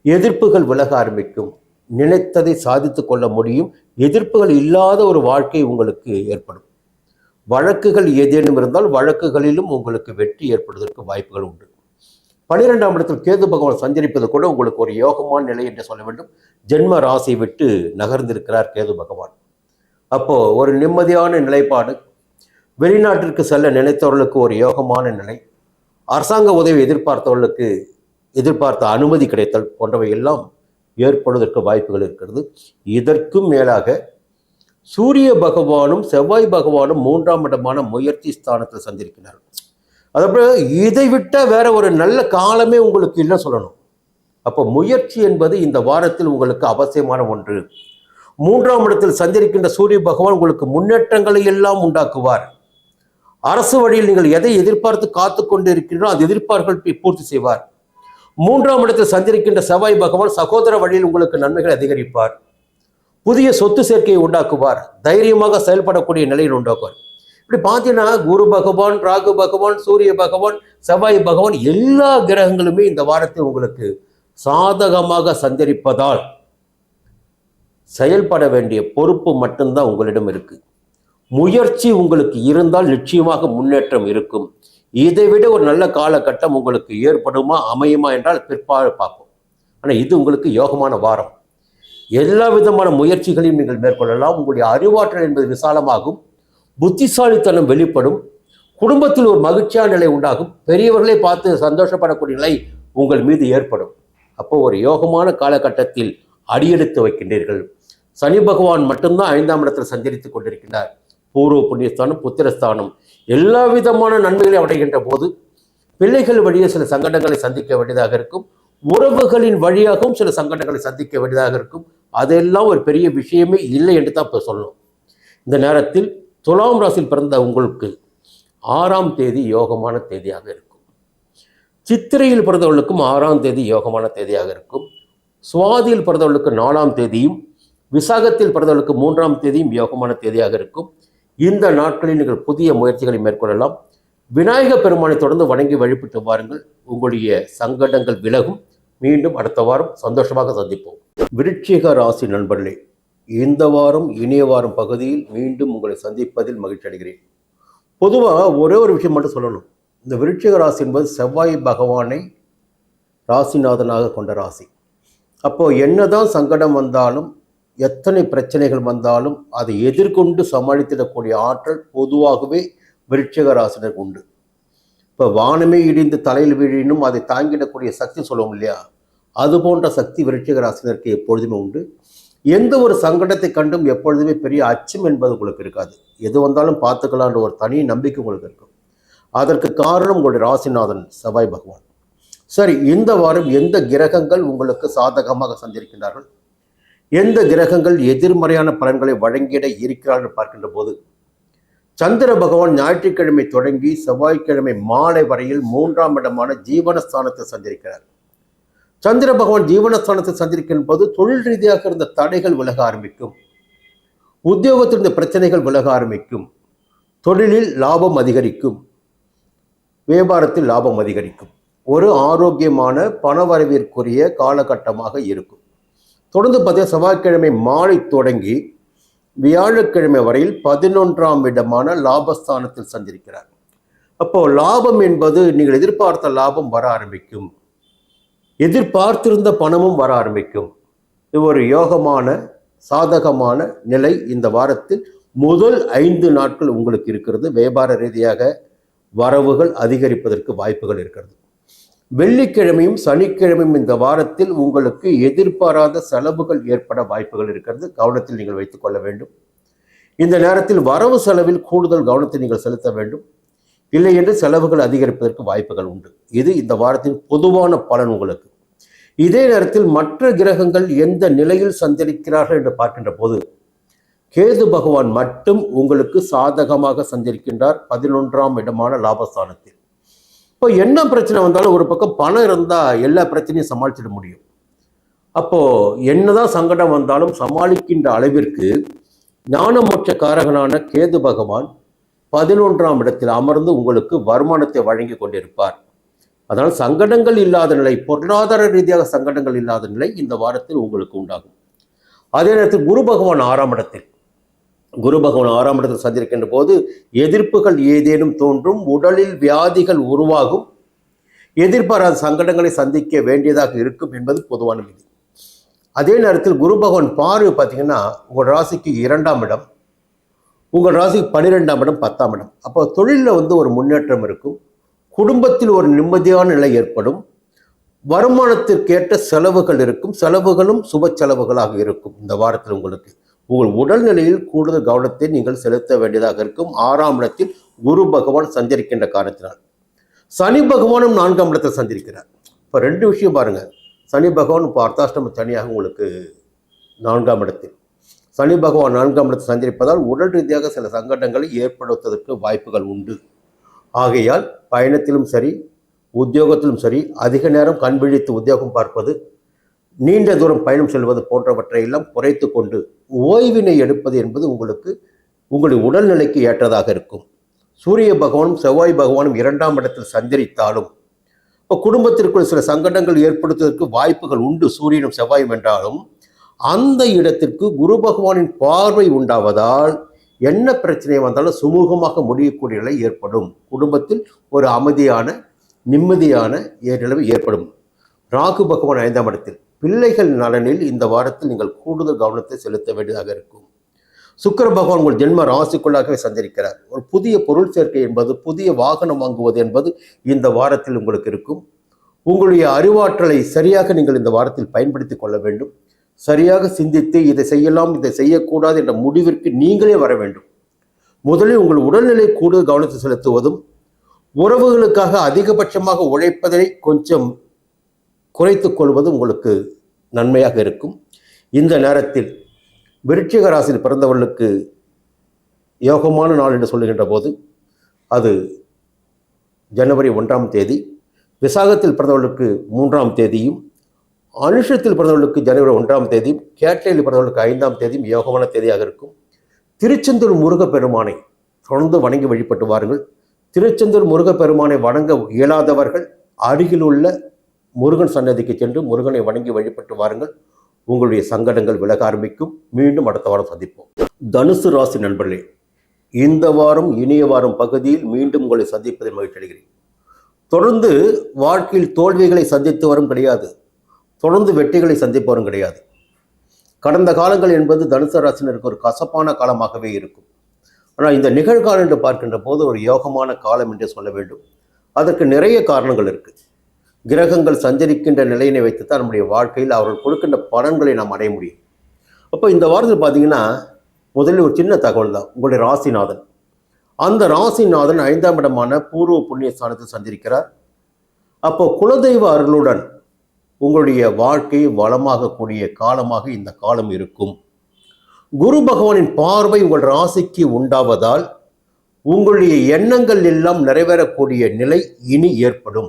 எதிர்ப்புகள் விலக ஆரம்பிக்கும், நினைத்ததை சாதித்து கொள்ள முடியும், எதிர்ப்புகள் இல்லாத ஒரு வாழ்க்கை உங்களுக்கு ஏற்படும். வழக்குகள் ஏதேனும் இருந்தால் வழக்குகளிலும் உங்களுக்கு வெற்றி ஏற்படுவதற்கு வாய்ப்புகள் உண்டு. 12ஆம் இடத்தில் கேது பகவான் சஞ்சரிப்பது கூட உங்களுக்கு ஒரு யோகமான நிலை என்று சொல்ல வேண்டும். ஜென்ம ராசியை விட்டு நகர்ந்திருக்கிறார் கேது பகவான். அப்போ ஒரு நிம்மதியான நிலைப்பாடு, வெளிநாட்டிற்கு செல்ல நினைத்தவர்களுக்கு ஒரு யோகமான நிலை, அரசாங்க உதவி எதிர்பார்த்த அனுமதி கிடைத்தல் போன்றவை எல்லாம் ஏற்படுவதற்கு வாய்ப்புகள் இருக்கிறது. இதற்கும் மேலாக சூரிய பகவானும் செவ்வாய் பகவானும் 3ஆம் இடமான முயற்சி ஸ்தானத்தில் சந்திருக்கிறார்கள். அதுக்கப்புறம் இதை விட்ட வேற ஒரு நல்ல காலமே உங்களுக்கு இல்லை சொல்லணும். அப்போ முயற்சி என்பது இந்த வாரத்தில் உங்களுக்கு அவசியமான ஒன்று. 3ஆம் இடத்தில் சந்திருக்கின்ற சூரிய பகவான் உங்களுக்கு முன்னேற்றங்களை எல்லாம் உண்டாக்குவார். அரசு வழியில் நீங்கள் எதை எதிர்பார்த்து காத்து கொண்டு இருக்கிறீர்களோ அந்த எதிர்பார்ப்புகளை பூர்த்தி செய்வார். 3ஆம் இடத்தில் சந்திருக்கின்ற செவ்வாய் பகவான் சகோதர வழியில் உங்களுக்கு நன்மைகளை அதிகரிப்பார். புதிய சொத்து சேர்க்கையை உண்டாக்குவார். தைரியமாக செயல்படக்கூடிய நிலையில் உண்டாக்குவார். இப்படி பார்த்தீங்கன்னா குரு பகவான், ராகு பகவான், சூரிய பகவான், செவ்வாய் பகவான் எல்லா கிரகங்களுமே இந்த வாரத்தில் உங்களுக்கு சாதகமாக சஞ்சரிப்பதால் செயல்பட வேண்டிய பொறுப்பு மட்டும்தான் உங்களிடம் இருக்கு. முயற்சி உங்களுக்கு இருந்தால் நிச்சயமாக முன்னேற்றம் இருக்கும். இதை விட ஒரு நல்ல காலகட்டம் உங்களுக்கு ஏற்படுமா அமையுமா என்றால் பிற்பாடு பார்ப்போம். ஆனால் இது உங்களுக்கு யோகமான வாரம். எல்லா விதமான முயற்சிகளையும் நீங்கள் மேற்கொள்ளலாம். உங்களுடைய அறிவாற்றல் என்பது விசாலமாகும், புத்திசாலித்தனம் வெளிப்படும், குடும்பத்தில் ஒரு மகிழ்ச்சியான நிலை உண்டாகும், பெரியவர்களை பார்த்து சந்தோஷப்படக்கூடிய நிலை உங்கள் மீது ஏற்படும். அப்போ ஒரு யோகமான காலகட்டத்தில் அடியெடுத்து வைக்கின்றீர்கள். சனி பகவான் மட்டும்தான் 5ஆம் இடத்தில் சஞ்சரித்துக் கொண்டிருக்கிறார். பூர்வ புண்ணியஸ்தானம், புத்திரஸ்தானம் எல்லா விதமான நன்மைகளை அடைகின்ற போது பிள்ளைகள் வழியே சில சங்கடங்களை சந்திக்க வேண்டியதாக இருக்கும், உறவுகளின் வழியாகவும் சில சங்கடங்களை சந்திக்க வேண்டியதாக இருக்கும். அதெல்லாம் ஒரு பெரிய விஷயமே இல்லை என்று தான் இப்போ சொல்லணும். இந்த நேரத்தில் துலாம் ராசியில் பிறந்த உங்களுக்கு 6ஆம் தேதி யோகமான தேதியாக இருக்கும். சித்திரையில் பிறந்தவர்களுக்கும் 6ஆம் தேதி யோகமான தேதியாக இருக்கும். சுவாதியில் பிறந்தவர்களுக்கு 4ஆம் தேதியும், விசாகத்தில் பிறந்தவர்களுக்கு 3ஆம் தேதியும் யோகமான தேதியாக இருக்கும். இந்த நாட்களில் நீங்கள் புதிய முயற்சிகளை மேற்கொள்ளலாம். விநாயக பெருமானை தொடர்ந்து வணங்கி வழிபட்டு வாருங்கள். உங்களுடைய சங்கடங்கள் விலகும். மீண்டும் அடுத்த வாரம் சந்தோஷமாக சந்திப்போம். விருச்சிக ராசி நண்பர்களே, இந்த வாரம் இனிய வாரம் பகுதியில் மீண்டும் உங்களை சந்திப்பதில் மகிழ்ச்சி அடைகிறேன். பொதுவாக ஒரே ஒரு விஷயம் மட்டும் சொல்லணும். இந்த விருச்சிக ராசி என்பது செவ்வாய் பகவானை ராசிநாதனாக கொண்ட ராசி. அப்போ என்னதான் சங்கடம் வந்தாலும், எத்தனை பிரச்சனைகள் வந்தாலும் அதை எதிர்கொண்டு சமாளித்திடக்கூடிய ஆற்றல் பொதுவாகவே விருச்சிக ராசினருக்கு உண்டு. இப்போ வானமே இடிந்து தலையில் வீழினும் அதை தாங்கிடக்கூடிய சக்தி சொல்லுவோம் இல்லையா, அது போன்ற சக்தி விருச்சிக ராசினருக்கு எப்பொழுதுமே உண்டு. எந்த ஒரு சங்கடத்தை கண்டும் எப்பொழுதுமே பெரிய அச்சம் என்பது உங்களுக்கு இருக்காது. எது வந்தாலும் பார்த்துக்கலான்ற ஒரு தனி நம்பிக்கை உங்களுக்கு இருக்கும். அதற்கு காரணம் உங்களுடைய ராசிநாதன் செவ்வாய் பகவான். சரி, இந்த வாரம் எந்த கிரகங்கள் உங்களுக்கு சாதகமாக சஞ்சரிக்கின்றார்கள், எந்த கிரகங்கள் எதிர்மறையான பலன்களை வழங்கிட இருக்கிறார்கள் பார்க்கின்ற போது, சந்திர பகவான் ஞாயிற்றுக்கிழமை தொடங்கி செவ்வாய்க்கிழமை மாலை வரையில் 3ஆம் இடமான ஜீவனஸ்தானத்தை சஞ்சரிக்கிறார். சந்திர பகவான் ஜீவனஸ்தானத்தை சஞ்சரிக்கும் போது தொழில் ரீதியாக இருந்த தடைகள் விலக ஆரம்பிக்கும், உத்தியோகத்தில் இருந்த பிரச்சனைகள் விலக ஆரம்பிக்கும், தொழிலில் லாபம் அதிகரிக்கும், வியாபாரத்தில் லாபம் அதிகரிக்கும். ஒரு ஆரோக்கியமான பணவரவிற்குரிய காலகட்டமாக இருக்கும். தொடர்ந்து பார்த்தீங்கன்னா செவ்வாய்க்கிழமை மாலை தொடங்கி வியாழக்கிழமை வரையில் 11ஆம் இடமான லாபஸ்தானத்தில் சந்திருக்கிறார். அப்போ லாபம் என்பது நீங்கள் எதிர்பார்த்த லாபம் வர ஆரம்பிக்கும், எதிர்பார்த்திருந்த பணமும் வர ஆரம்பிக்கும். இது ஒரு யோகமான சாதகமான நிலை இந்த வாரத்தில் முதல் 5 நாட்கள் உங்களுக்கு இருக்கிறது. வியாபார ரீதியாக வரவுகள் அதிகரிப்பதற்கு வாய்ப்புகள் இருக்கிறது. வெள்ளிக்கிழமையும் சனிக்கிழமையும் இந்த வாரத்தில் உங்களுக்கு எதிர்பாராத செலவுகள் ஏற்பட வாய்ப்புகள் இருக்கிறது. கவனத்தில் நீங்கள் வைத்துக் கொள்ள வேண்டும். இந்த நேரத்தில் வரவு செலவில் கூடுதல் கவனத்தை நீங்கள் செலுத்த வேண்டும். இல்லை என்று செலவுகள் அதிகரிப்பதற்கு வாய்ப்புகள் உண்டு. இது இந்த வாரத்தின் பொதுவான பலன் உங்களுக்கு. இதே நேரத்தில் மற்ற கிரகங்கள் எந்த நிலையில் சஞ்சரிக்கிறார்கள் என்று பார்க்கின்ற போது கேது பகவான் மட்டும் உங்களுக்கு சாதகமாக சஞ்சரிக்கின்றார் 11ஆம் இடமான லாபஸ்தானத்தில். இப்போ என்ன பிரச்சனை வந்தாலும் ஒரு பக்கம் பணம் இருந்தால் எல்லா பிரச்சனையும் சமாளிச்சிட முடியும். அப்போ என்னதான் சங்கடம் வந்தாலும் சமாளிக்கின்ற அளவிற்கு ஞானமோட்ச காரகனான கேது பகவான் 11ஆம் இடத்தில் அமர்ந்து உங்களுக்கு வருமானத்தை வழங்கி கொண்டிருப்பார். அதனால் சங்கடங்கள் இல்லாத நிலை, பொருளாதார ரீதியாக சங்கடங்கள் இல்லாத நிலை இந்த வாரத்தில் உங்களுக்கு உண்டாகும். அதே நேரத்தில் குரு பகவான் 6ஆம் இடத்தில் சந்திருக்கின்ற போது எதிர்ப்புகள் ஏதேனும் தோன்றும், உடலில் வியாதிகள் உருவாகும், எதிர்பாராத சங்கடங்களை சந்திக்க வேண்டியதாக இருக்கும் என்பது பொதுவான விதி. அதே நேரத்தில் குரு பகவான் பார்வை பார்த்தீங்கன்னா உங்கள் ராசிக்கு 2ஆம் இடம், உங்கள் ராசிக்கு 12ஆம் இடம், 10ஆம் இடம். அப்போ தொழிலில் ஒரு முன்னேற்றம் இருக்கும், குடும்பத்தில் ஒரு நிம்மதியான நிலை ஏற்படும், வருமானத்திற்கேற்ற செலவுகள் இருக்கும், செலவுகளும் சுப செலவுகளாக இருக்கும். இந்த வாரத்தில் உங்களுக்கு உங்கள் உடல்நிலையில் கூடுதல் கவனத்தை நீங்கள் செலுத்த வேண்டியதாக இருக்கும். 6ஆம் இடத்தில் குரு பகவான் சஞ்சரிக்கின்ற காரணத்தினால் சனி பகவானும் 4ஆம் இடத்தில் சஞ்சரிக்கிறார். இப்போ 2 விஷயம் பாருங்க. சனி பகவான் இப்போ அர்த்தாஷ்டம சனியாக உங்களுக்கு 4ஆம் இடத்தில், சனி பகவான் 4ஆம் இடத்தில் சஞ்சரிப்பதால் உடல் ரீதியாக சில சங்கடங்களை ஏற்படுத்துவதற்கு வாய்ப்புகள் உண்டு. ஆகையால் பயணத்திலும் சரி, உத்தியோகத்திலும் சரி, அதிக நேரம் கண் விழித்து உத்தியோகம் பார்ப்பது, நீண்ட தூரம் பயணம் செல்வது போன்றவற்றை எல்லாம் குறைத்து கொண்டு ஓய்வினை எடுப்பது என்பது உங்களுடைய உடல்நிலைக்கு ஏற்றதாக இருக்கும். சூரிய பகவானும் செவ்வாய் பகவானும் 2ஆம் இடத்தில் சஞ்சரித்தாலும் இப்போ குடும்பத்திற்குள் சில சங்கடங்கள் ஏற்படுத்துவதற்கு வாய்ப்புகள் உண்டு. சூரியனும் செவ்வாயும் என்றாலும் அந்த இடத்திற்கு குரு பகவானின் பார்வை உண்டாவதால் என்ன பிரச்சனை வந்தாலும் சுமூகமாக முடியக்கூடிய நிலை ஏற்படும். குடும்பத்தில் ஒரு அமைதியான நிம்மதியான நிலைமை ஏற்படும். ராகு பகவான் 5ஆம் இடத்தில், பிள்ளைகள் நலனில் இந்த வாரத்தில் நீங்கள் கூடுதல் கவனத்தை செலுத்த வேண்டியதாக இருக்கும். சுக்கிர பகவான் உங்கள் ஜென்ம ராசிக்குள்ளாகவே சஞ்சரிக்கிறார். ஒரு புதிய பொருள் சேர்க்கை என்பது, புதிய வாகனம் வாங்குவது என்பது இந்த வாரத்தில் உங்களுக்கு இருக்கும். உங்களுடைய அறிவாற்றலை சரியாக நீங்கள் இந்த வாரத்தில் பயன்படுத்தி கொள்ள வேண்டும். சரியாக சிந்தித்து இதை செய்யலாம், இதை செய்யக்கூடாது என்ற முடிவிற்கு நீங்களே வர வேண்டும். முதலில் உங்கள் உடல்நிலை கூடுதல் கவனத்தை செலுத்துவதும், உறவுகளுக்காக அதிகபட்சமாக உழைப்பதை கொஞ்சம் குறைத்துக் கொள்வது உங்களுக்கு நன்மையாக இருக்கும். இந்த நேரத்தில் விருச்சிக ராசியில் பிறந்தவர்களுக்கு யோகமான நாள் என்று சொல்லுகின்ற போது அது ஜனவரி 1ஆம் தேதி, விசாகத்தில் பிறந்தவர்களுக்கு 3ஆம் தேதியும், அனுஷத்தில் பிறந்தவர்களுக்கு ஜனவரி 1ஆம் தேதியும், கேட்டையில் பிறந்தவர்களுக்கு 5ஆம் தேதியும் யோகமான தேதியாக இருக்கும். திருச்செந்தூர் முருகப்பெருமானை தொடர்ந்து வணங்கி வழிபட்டு வாருங்கள். திருச்செந்தூர் முருகப்பெருமானை வணங்க இயலாதவர்கள் அருகில் உள்ள முருகன் சன்னதிக்கு சென்று முருகனை வணங்கி வழிபட்டு வாருங்கள். உங்களுடைய சங்கடங்கள் விலக ஆரம்பிக்கும். மீண்டும் அடுத்த வாரம் சந்திப்போம். தனுசு ராசி நண்பர்களே, இந்த வாரம் இனிய வாரம் பகுதியில் மீண்டும் உங்களை சந்திப்பதில் மகிழ்ச்சி அடைகிறேன். தொடர்ந்து வாழ்க்கையில் தோல்விகளை சந்தித்து வரும் கிடையாது, தொடர்ந்து வெற்றிகளை சந்திப்பவரும் கிடையாது. கடந்த காலங்கள் என்பது தனுசு ராசினருக்கு ஒரு கசப்பான காலமாகவே இருக்கும். ஆனால் இந்த நிகழ்காலம் என்று பார்க்கின்ற போது ஒரு யோகமான காலம் என்று சொல்ல வேண்டும். அதற்கு நிறைய காரணங்கள் இருக்கு. கிரகங்கள் சஞ்சரிக்கின்ற நிலையினை வைத்துத்தான் நம்முடைய வாழ்க்கையில் அவர்கள் கொடுக்கின்ற பலன்களை நாம் அடைய முடியும். அப்போ இந்த வாரத்தில் பார்த்தீங்கன்னா முதலில் ஒரு சின்ன தகவல் தான். உங்களுடைய ராசிநாதன், அந்த ராசிநாதன் 5ஆம் இடமான பூர்வ புண்ணிய ஸ்தானத்தில் சஞ்சரிக்கிறார். அப்போ குலதெய்வ அருளுடன் உங்களுடைய வாழ்க்கை வளமாகக்கூடிய காலமாக இந்த காலம் இருக்கும். குரு பகவானின் பார்வை உங்கள் ராசிக்கு உண்டாவதால் உங்களுடைய எண்ணங்கள் எல்லாம் நிறைவேறக்கூடிய நிலை இனி ஏற்படும்.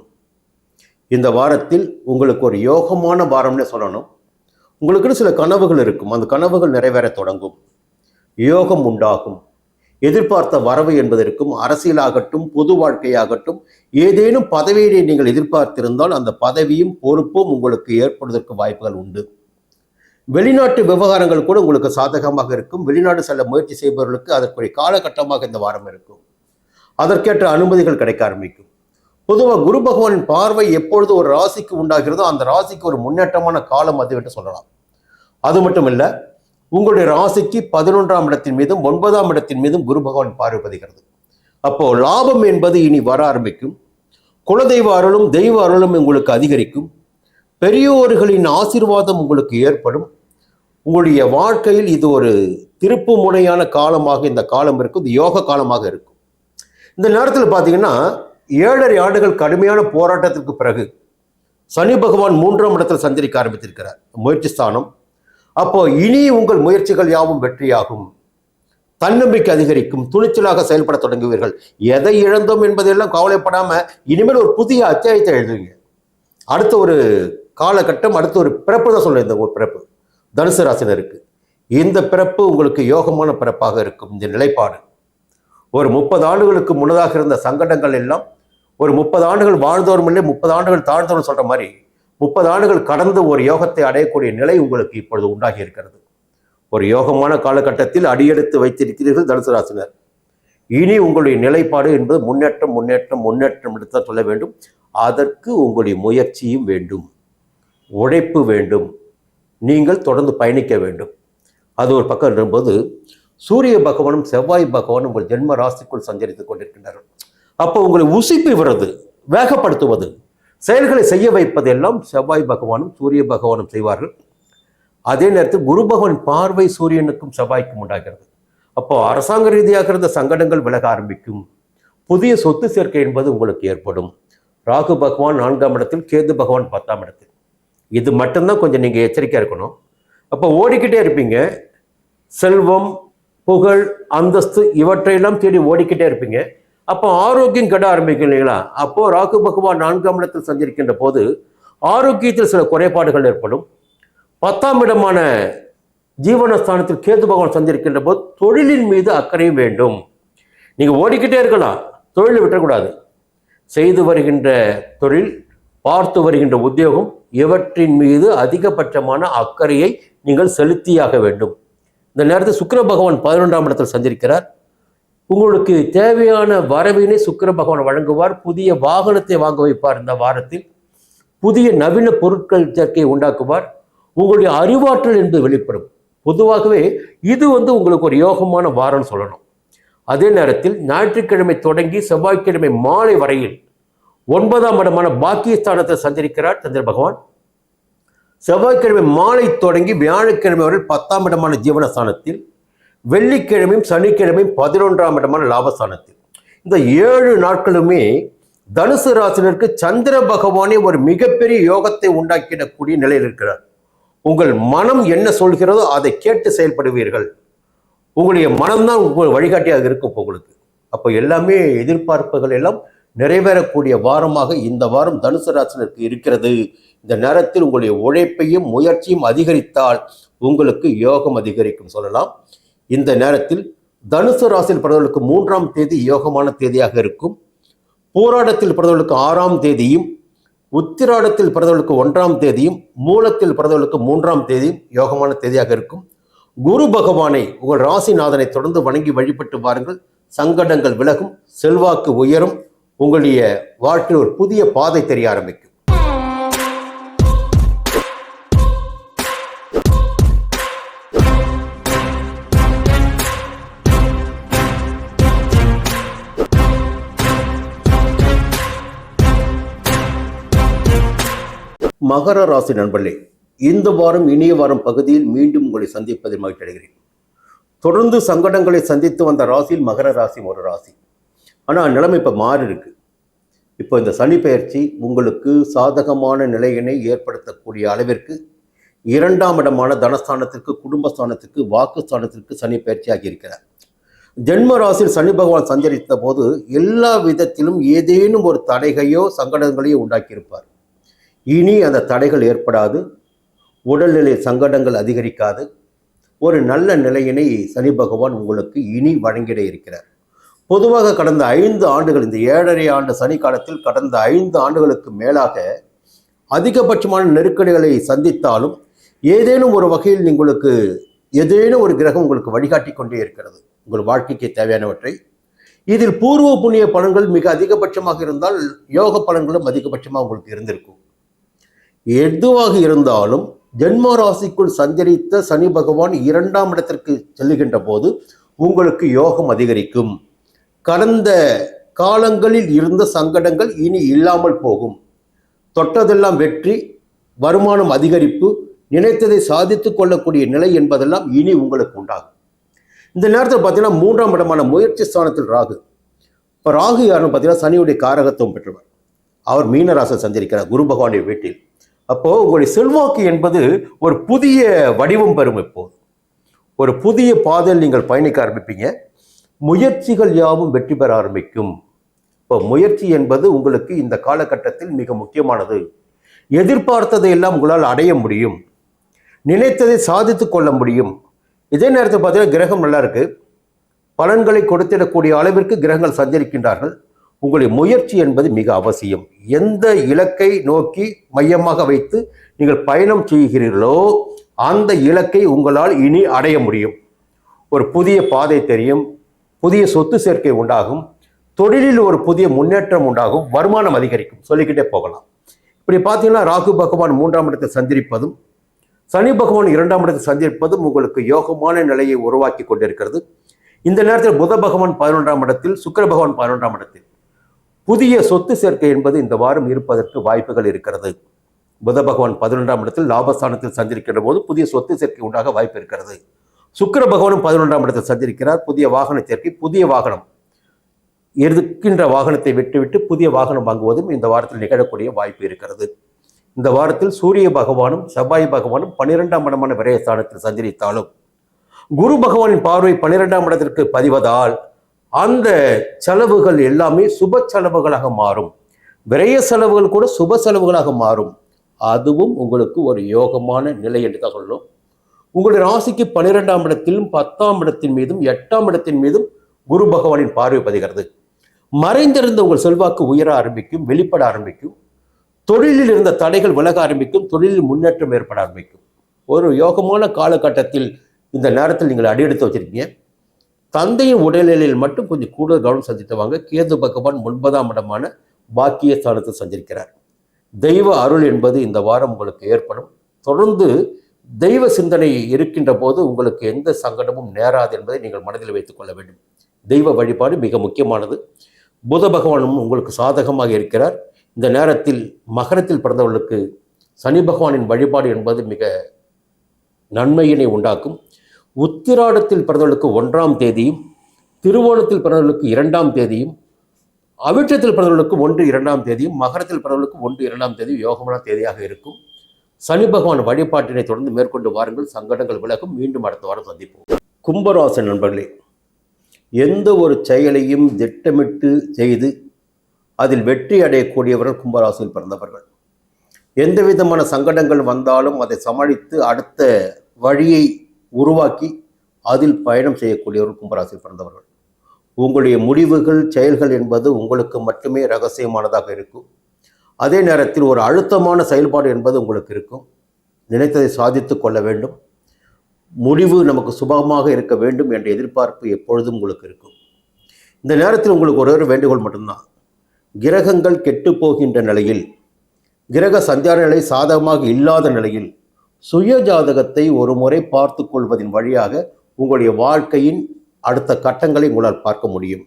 இந்த வாரத்தில் உங்களுக்கு ஒரு யோகமான வாரம்னே சொல்லணும். உங்களுக்குன்னு சில கனவுகள் இருக்கும், அந்த கனவுகள் நிறைவேற தொடங்கும், யோகம் உண்டாகும். எதிர்பார்த்த வரவு என்பது இருக்கும். அரசியலாகட்டும், பொது வாழ்க்கையாகட்டும், ஏதேனும் பதவியை நீங்கள் எதிர்பார்த்திருந்தால் அந்த பதவியும் பொறுப்பும் உங்களுக்கு ஏற்படுவதற்கு வாய்ப்புகள் உண்டு. வெளிநாட்டு விவகாரங்கள் கூட உங்களுக்கு சாதகமாக இருக்கும். வெளிநாடு செல்ல முயற்சி செய்பவர்களுக்கு அதற்குரிய காலகட்டமாக இந்த வாரம் இருக்கும். அதற்கேற்ற அனுமதிகள் கிடைக்க ஆரம்பிக்கும். பொதுவாக குரு பகவானின் பார்வை எப்பொழுது ஒரு ராசிக்கு உண்டாகிறதோ அந்த ராசிக்கு ஒரு முன்னேற்றமான காலம் அது என்று சொல்லலாம். அது மட்டும் இல்லை, உங்களுடைய ராசிக்கு 11ஆம் இடத்தின் மீதும் 9ஆம் இடத்தின் மீதும் குரு பகவான் பார்வை பதிகிறது. அப்போ லாபம் என்பது இனி வர ஆரம்பிக்கும். குலதெய்வ அருளும் தெய்வ அருளும் உங்களுக்கு அதிகரிக்கும். பெரியோர்களின் ஆசீர்வாதம் உங்களுக்கு ஏற்படும். உங்களுடைய வாழ்க்கையில் இது ஒரு திருப்பு முனையான காலமாக இந்த காலம் இருக்கும். இது யோக காலமாக இருக்கும். இந்த நேரத்தில் பார்த்தீங்கன்னா 7.5 ஆண்டுகள் கடுமையான போராட்டத்திற்கு பிறகு சனி பகவான் 3ஆம் இடத்தில் சஞ்சரிக்க ஆரம்பித்திருக்கிறார், முயற்சி ஸ்தானம். அப்போ இனி உங்கள் முயற்சிகள் யாவும் வெற்றியாகும், தன்னம்பிக்கை அதிகரிக்கும், துணிச்சலாக செயல்பட தொடங்குவீர்கள். எதை இழந்தோம் என்பதெல்லாம் கவலைப்படாம இனிமேல் ஒரு புதிய அத்தியாயத்தை எழுதுவீங்க. அடுத்த ஒரு காலகட்டம், அடுத்த ஒரு பிறப்பு தான் சொல்ல. இந்த ஒரு பிறப்பு தனுசு ராசினருக்கு, இந்த பிறப்பு உங்களுக்கு யோகமான பிறப்பாக இருக்கும். இந்த நிலைப்பாடு ஒரு 30 ஆண்டுகளுக்கு முன்னதாக இருந்த சங்கடங்கள் எல்லாம் ஒரு 30 ஆண்டுகள் வாழ்ந்தோரும் இல்லை, 30 ஆண்டுகள் தாழ்ந்தோரும் சொல்ற மாதிரி 30 ஆண்டுகள் கடந்து ஒரு யோகத்தை அடையக்கூடிய நிலை உங்களுக்கு இப்பொழுது உண்டாகி இருக்கிறது. ஒரு யோகமான காலகட்டத்தில் அடியெடுத்து வைத்திருக்கிறீர்கள் தனுசு ராசினர். இனி உங்களுடைய நிலைப்பாடு என்பது முன்னேற்றம் முன்னேற்றம் முன்னேற்றம் எடுத்து சொல்ல வேண்டும். அதற்கு உங்களுடைய முயற்சியும் வேண்டும், உழைப்பு வேண்டும், நீங்கள் தொடர்ந்து பயணிக்க வேண்டும். அது ஒரு பக்கம் இருக்கும்போது சூரிய பகவானும் செவ்வாய் பகவானும் உங்கள் ஜென்ம ராசிக்குள் சஞ்சரித்துக் கொண்டிருக்கின்றனர். அப்போ உங்களை உசுப்பி விடுறது, வேகப்படுத்துவது, செயல்களை செய்ய வைப்பது எல்லாம் செவ்வாய் பகவானும் சூரிய பகவானும் செய்வார்கள். அதே நேரத்தில் குரு பகவான் பார்வை சூரியனுக்கும் செவ்வாய்க்கும் உண்டாகிறது. அப்போ அரசாங்க ரீதியாக இருந்த சங்கடங்கள் விலக ஆரம்பிக்கும். புதிய சொத்து சேர்க்கை என்பது உங்களுக்கு ஏற்படும். ராகு பகவான் 4ஆம் இடத்தில், கேது பகவான் 10ஆம் இடத்தில். இது மட்டும்தான் கொஞ்சம் நீங்கள் எச்சரிக்கையாக இருக்கணும். அப்போ ஓடிக்கிட்டே இருப்பீங்க, செல்வம், புகழ், அந்தஸ்து இவற்றையெல்லாம் தேடி ஓடிக்கிட்டே இருப்பீங்க. அப்போ ஆரோக்கியம் கெட ஆரம்பிக்கும் இல்லைங்களா? அப்போ ராகு பகவான் 4ஆம் இடத்தில் சஞ்சரிக்கின்ற போது ஆரோக்கியத்தில் சில குறைபாடுகள் ஏற்படும். 10ஆம் இடமான ஜீவனஸ்தானத்தில் கேது பகவான் சஞ்சரிக்கின்ற போது தொழிலின் மீது அக்கறை வேண்டும். நீங்க ஓடிக்கிட்டே இருக்கலாம், தொழிலை விட்டக்கூடாது. செய்து வருகின்ற தொழில், பார்த்து வருகின்ற உத்தியோகம் இவற்றின் மீது அதிகபட்சமான அக்கறையை நீங்கள் செலுத்தியாக வேண்டும். இந்த நேரத்தில் சுக்கிர பகவான் 11ஆம் இடத்தில் சஞ்சரிக்கிறார். உங்களுக்கு தேவையான வரவினை சுக்கிர பகவான் வழங்குவார். புதிய வாகனத்தை வாங்க வைப்பார். இந்த வாரத்தில் புதிய நவீன பொருட்கள் சேர்க்கையை உண்டாக்குவார். உங்களுடைய அறிவாற்றல் என்பது வெளிப்படும். பொதுவாகவே இது உங்களுக்கு ஒரு யோகமான வாரம்னு சொல்லணும். அதே நேரத்தில் ஞாயிற்றுக்கிழமை தொடங்கி செவ்வாய்க்கிழமை மாலை வரையில் 9ஆம் இடமான பாக்கியஸ்தானத்தில் சஞ்சரிக்கிறார் சந்திர பகவான். செவ்வாய்க்கிழமை மாலை தொடங்கி வியாழக்கிழமை வரை 10ஆம் இடமான ஜீவனஸ்தானத்தில், வெள்ளிக்கிழமையும் சனிக்கிழமையும் 11ஆம் இடமான லாபஸ்தானத்தில். இந்த 7 நாட்களுமே தனுசு ராசினருக்கு சந்திர பகவானே ஒரு மிகப்பெரிய யோகத்தை உண்டாக்கிடக்கூடிய நிலையில் இருக்கிறார். உங்கள் மனம் என்ன சொல்கிறதோ அதை கேட்டு செயல்படுவீர்கள். உங்களுடைய மனம்தான் உங்கள் வழிகாட்டியாக இருக்கும் உங்களுக்கு. அப்போ எல்லாமே எதிர்பார்ப்புகள் எல்லாம் நிறைவேறக்கூடிய வாரமாக இந்த வாரம் தனுசு ராசினருக்கு இருக்கிறது. இந்த நேரத்தில் உங்களுடைய உழைப்பையும் முயற்சியும் அதிகரித்தால் உங்களுக்கு யோகம் அதிகரிக்கும் சொல்லலாம். இந்த நேரத்தில் தனுசு ராசியில் பிறந்தவர்களுக்கு 3ஆம் தேதி யோகமான தேதியாக இருக்கும். பூராடத்தில் பிறந்தவர்களுக்கு 6ஆம் தேதியும், உத்திராடத்தில் பிறந்தவர்களுக்கு 1ஆம் தேதியும், மூலத்தில் பிறந்தவர்களுக்கு 3ஆம் தேதியும் யோகமான தேதியாக இருக்கும். குரு பகவானை உங்கள் ராசிநாதனை தொடர்ந்து வணங்கி வழிபட்டு வாருங்கள். சங்கடங்கள் விலகும், செல்வாக்கு உயரும், உங்களுடைய வாழ்க்கையில் ஒரு புதிய பாதை தெரிய ஆரம்பிக்கும். மகர ராசி நண்பர்களே, இந்த வாரம் இனிய வாரம் பகுதியில் மீண்டும் உங்களை சந்திப்பதில் மகிழ்ச்சி அடைகிறேன். தொடர்ந்து சங்கடங்களை சந்தித்து வந்த ராசியில் மகர ராசி ஒரு ராசி. ஆனால் நிலைமை இப்போ மாறி இருக்கு. இப்போ இந்த சனி பெயர்ச்சி உங்களுக்கு சாதகமான நிலையினை ஏற்படுத்தக்கூடிய அளவிற்கு 2ஆம் இடமான தனஸ்தானத்திற்கு, குடும்பஸ்தானத்திற்கு, வாக்குஸ்தானத்திற்கு சனி பெயர்ச்சி ஆகியிருக்கிறார். ஜென்ம ராசியில் சனி பகவான் சஞ்சரித்த போது எல்லா விதத்திலும் ஏதேனும் ஒரு தடைகையோ சங்கடங்களையோ உண்டாக்கியிருப்பார். இனி அந்த தடைகள் ஏற்படாது, உடல்நிலை சங்கடங்கள் அதிகரிக்காது. ஒரு நல்ல நிலையினை சனி பகவான் உங்களுக்கு இனி வழங்கிட இருக்கிறார். பொதுவாக கடந்த 5 ஆண்டுகள், இந்த 7.5 ஆண்டு சனி காலத்தில் கடந்த 5 ஆண்டுகளுக்கு மேலாக அதிகபட்சமான நெருக்கடிகளை சந்தித்தாலும் ஏதேனும் ஒரு வகையில் உங்களுக்கு ஏதேனும் ஒரு கிரகம் உங்களுக்கு வழிகாட்டி கொண்டே இருக்கிறது உங்கள் வாழ்க்கைக்கு தேவையானவற்றை. இதில் பூர்வ புண்ணிய பலன்கள் மிக அதிகபட்சமாக இருந்தால் யோக பலன்களும் அதிகபட்சமாக உங்களுக்கு இருந்திருக்கும். எதுவாக இருந்தாலும் ஜென்ம ராசிக்குள் சஞ்சரித்த சனி பகவான் 2ஆம் இடத்திற்கு செல்லுகின்ற போது உங்களுக்கு யோகம் அதிகரிக்கும். கடந்த காலங்களில் இருந்த சங்கடங்கள் இனி இல்லாமல் போகும். தொட்டதெல்லாம் வெற்றி, வருமானம் அதிகரிப்பு, நினைத்ததை சாதித்து கொள்ளக்கூடிய நிலை என்பதெல்லாம் இனி உங்களுக்கு உண்டாகும். இந்த நேரத்தில் பார்த்தீங்கன்னா 3ஆம் இடமான முயற்சி ஸ்தானத்தில் ராகு. இப்போ ராகு யாருன்னு பார்த்தீங்கன்னா சனியுடைய காரகத்துவம் பெற்றவர். அவர் மீனராசை சந்திருக்கிறார் குரு பகவானுடைய வீட்டில். அப்போ உங்களுடைய செல்வாக்கு என்பது ஒரு புதிய வடிவம் பெறும். இப்போது ஒரு புதிய பாதையில் நீங்கள் பயணிக்க ஆரம்பிப்பீங்க. முயற்சிகள் யாவும் வெற்றி பெற ஆரம்பிக்கும். இப்போ முயற்சி என்பது உங்களுக்கு இந்த காலகட்டத்தில் மிக முக்கியமானது. எதிர்பார்த்ததை எல்லாம் உங்களால் அடைய முடியும், நினைத்ததை சாதித்து கொள்ள முடியும். இதே நேரத்தில் பார்த்தீங்கன்னா கிரகம் நல்லா இருக்கு, பலன்களை கொடுத்திடக்கூடிய அளவிற்கு கிரகங்கள் சஞ்சரிக்கின்றார்கள். உங்களுடைய முயற்சி என்பது மிக அவசியம். எந்த இலக்கை நோக்கி மையமாக வைத்து நீங்கள் பயணம் செய்கிறீர்களோ அந்த இலக்கை உங்களால் இனி அடைய முடியும். ஒரு புதிய பாதை தெரியும், புதிய சொத்து சேர்க்கை உண்டாகும், தொழிலில் ஒரு புதிய முன்னேற்றம் உண்டாகும், வருமானம் அதிகரிக்கும், சொல்லிக்கிட்டே போகலாம். இப்படி பார்த்தீங்கன்னா ராகு பகவான் 3ஆம் இடத்தை சந்திரிப்பதும் சனி பகவான் 2ஆம் இடத்தை சந்திரிப்பதும் உங்களுக்கு யோகமான நிலையை உருவாக்கி கொண்டிருக்கிறது. இந்த நேரத்தில் புத பகவான் 11ஆம் இடத்தில், சுக்கிர பகவான் 11ஆம் இடத்தில். புதிய சொத்து சேர்க்கை என்பது இந்த வாரம் இருப்பதற்கு வாய்ப்புகள் இருக்கிறது. புத பகவான் 11ஆம் இடத்தில் லாபஸ்தானத்தில் சஞ்சரிக்கின்ற போது புதிய சொத்து சேர்க்கை உண்டாக வாய்ப்பு இருக்கிறது. சுக்கிர பகவானும் 11ஆம் இடத்தில் சஞ்சரிக்கிறார். புதிய வாகன சேர்க்கை, புதிய வாகனம், இருக்கின்ற வாகனத்தை விட்டுவிட்டு புதிய வாகனம் வாங்குவதும் இந்த வாரத்தில் நிகழக்கூடிய வாய்ப்பு இருக்கிறது. இந்த வாரத்தில் சூரிய பகவானும் செவ்வாய் பகவானும் 12ஆம் இடமான விரயஸ்தானத்தில் சஞ்சரித்தாலும் குரு பகவானின் பார்வை 12ஆம் இடத்திற்கு பதிவதால் அந்த செலவுகள் எல்லாமே சுப செலவுகளாக மாறும். விரய செலவுகள் கூட சுப செலவுகளாக மாறும். அதுவும் உங்களுக்கு ஒரு யோகமான நிலை என்று தான் சொல்லணும். உங்களுடைய ராசிக்கு 12ஆம் இடத்திலும் 10ஆம் இடத்தின் மீதும் 8ஆம் இடத்தின் மீதும் குரு பகவானின் பார்வை பதிகிறது. மறைந்திருந்த உங்கள் செல்வாக்கு உயர ஆரம்பிக்கும், வெளிப்பட ஆரம்பிக்கும். தொழிலில் இருந்த தடைகள் விலக ஆரம்பிக்கும், தொழிலில் முன்னேற்றம் ஏற்பட ஆரம்பிக்கும். ஒரு யோகமான காலகட்டத்தில் இந்த நேரத்தில் நீங்கள் அடியெடுத்து வச்சிருக்கீங்க. தந்தையின் உடல்நிலையில் மட்டும் கொஞ்சம் கூடுதல் கவனம் செலுத்திட்டு வாங்க. கேது பகவான் 9ஆம் இடமான பாக்கிய ஸ்தானத்தை சஞ்சரிக்கிறார். தெய்வ அருள் என்பது இந்த வாரம் உங்களுக்கு ஏற்படும். தொடர்ந்து தெய்வ சிந்தனை இருக்கின்ற போது உங்களுக்கு எந்த சங்கடமும் நேராது என்பதை நீங்கள் மனதில் வைத்துக் கொள்ள வேண்டும். தெய்வ வழிபாடு மிக முக்கியமானது. புத பகவானும் உங்களுக்கு சாதகமாக இருக்கிறார். இந்த நேரத்தில் மகரத்தில் பிறந்தவர்களுக்கு சனி பகவானின் வழிபாடு என்பது மிக நன்மையினை உண்டாக்கும். உத்திராடத்தில் பிறந்தவர்களுக்கு 1ஆம் தேதியும், திருவோணத்தில் பிறந்தவர்களுக்கு 2ஆம் தேதியும், அவிட்டத்தில் பிறந்தவர்களுக்கு 1, 2ஆம் தேதியும், மகரத்தில் பிறந்தவர்களுக்கு 1, 2ஆம் தேதியும் யோகமான தேதியாக இருக்கும். சனி பகவான் வழிபாட்டினை தொடர்ந்து மேற்கொண்டு வாருங்கள். சங்கடங்கள் விலகும். மீண்டும் அடுத்த வாரம் சந்திப்போம். கும்பராசி நண்பர்களே, எந்த ஒரு செயலையும் திட்டமிட்டு செய்து அதில் வெற்றி அடையக்கூடியவர்கள் கும்பராசியில் பிறந்தவர்கள். எந்த விதமான சங்கடங்கள் வந்தாலும் அதை சமாளித்து அடுத்த வழியை உருவாக்கி அதில் பயணம் செய்யக்கூடியவர்கள் கும்பராசியில் பிறந்தவர்கள். உங்களுடைய முடிவுகள், செயல்கள் என்பது உங்களுக்கு மட்டுமே ரகசியமானதாக இருக்கும். அதே நேரத்தில் ஒரு அழுத்தமான செயல்பாடு என்பது உங்களுக்கு இருக்கும். நினைத்ததை சாதித்து கொள்ள வேண்டும், முடிவு நமக்கு சுபமாக இருக்க வேண்டும் என்ற எதிர்பார்ப்பு எப்பொழுதும் உங்களுக்கு இருக்கும். இந்த நேரத்தில் உங்களுக்கு ஒரு வேண்டுகோள் மட்டும்தான். கிரகங்கள் கெட்டு போகின்ற நிலையில், கிரக சஞ்சார நிலை சாதகமாக இல்லாத நிலையில் சுய ஜாதகத்தை ஒரு முறை பார்த்து கொள்வதின் வழியாக உங்களுடைய வாழ்க்கையின் அடுத்த கட்டங்களை உங்களால் பார்க்க முடியும்.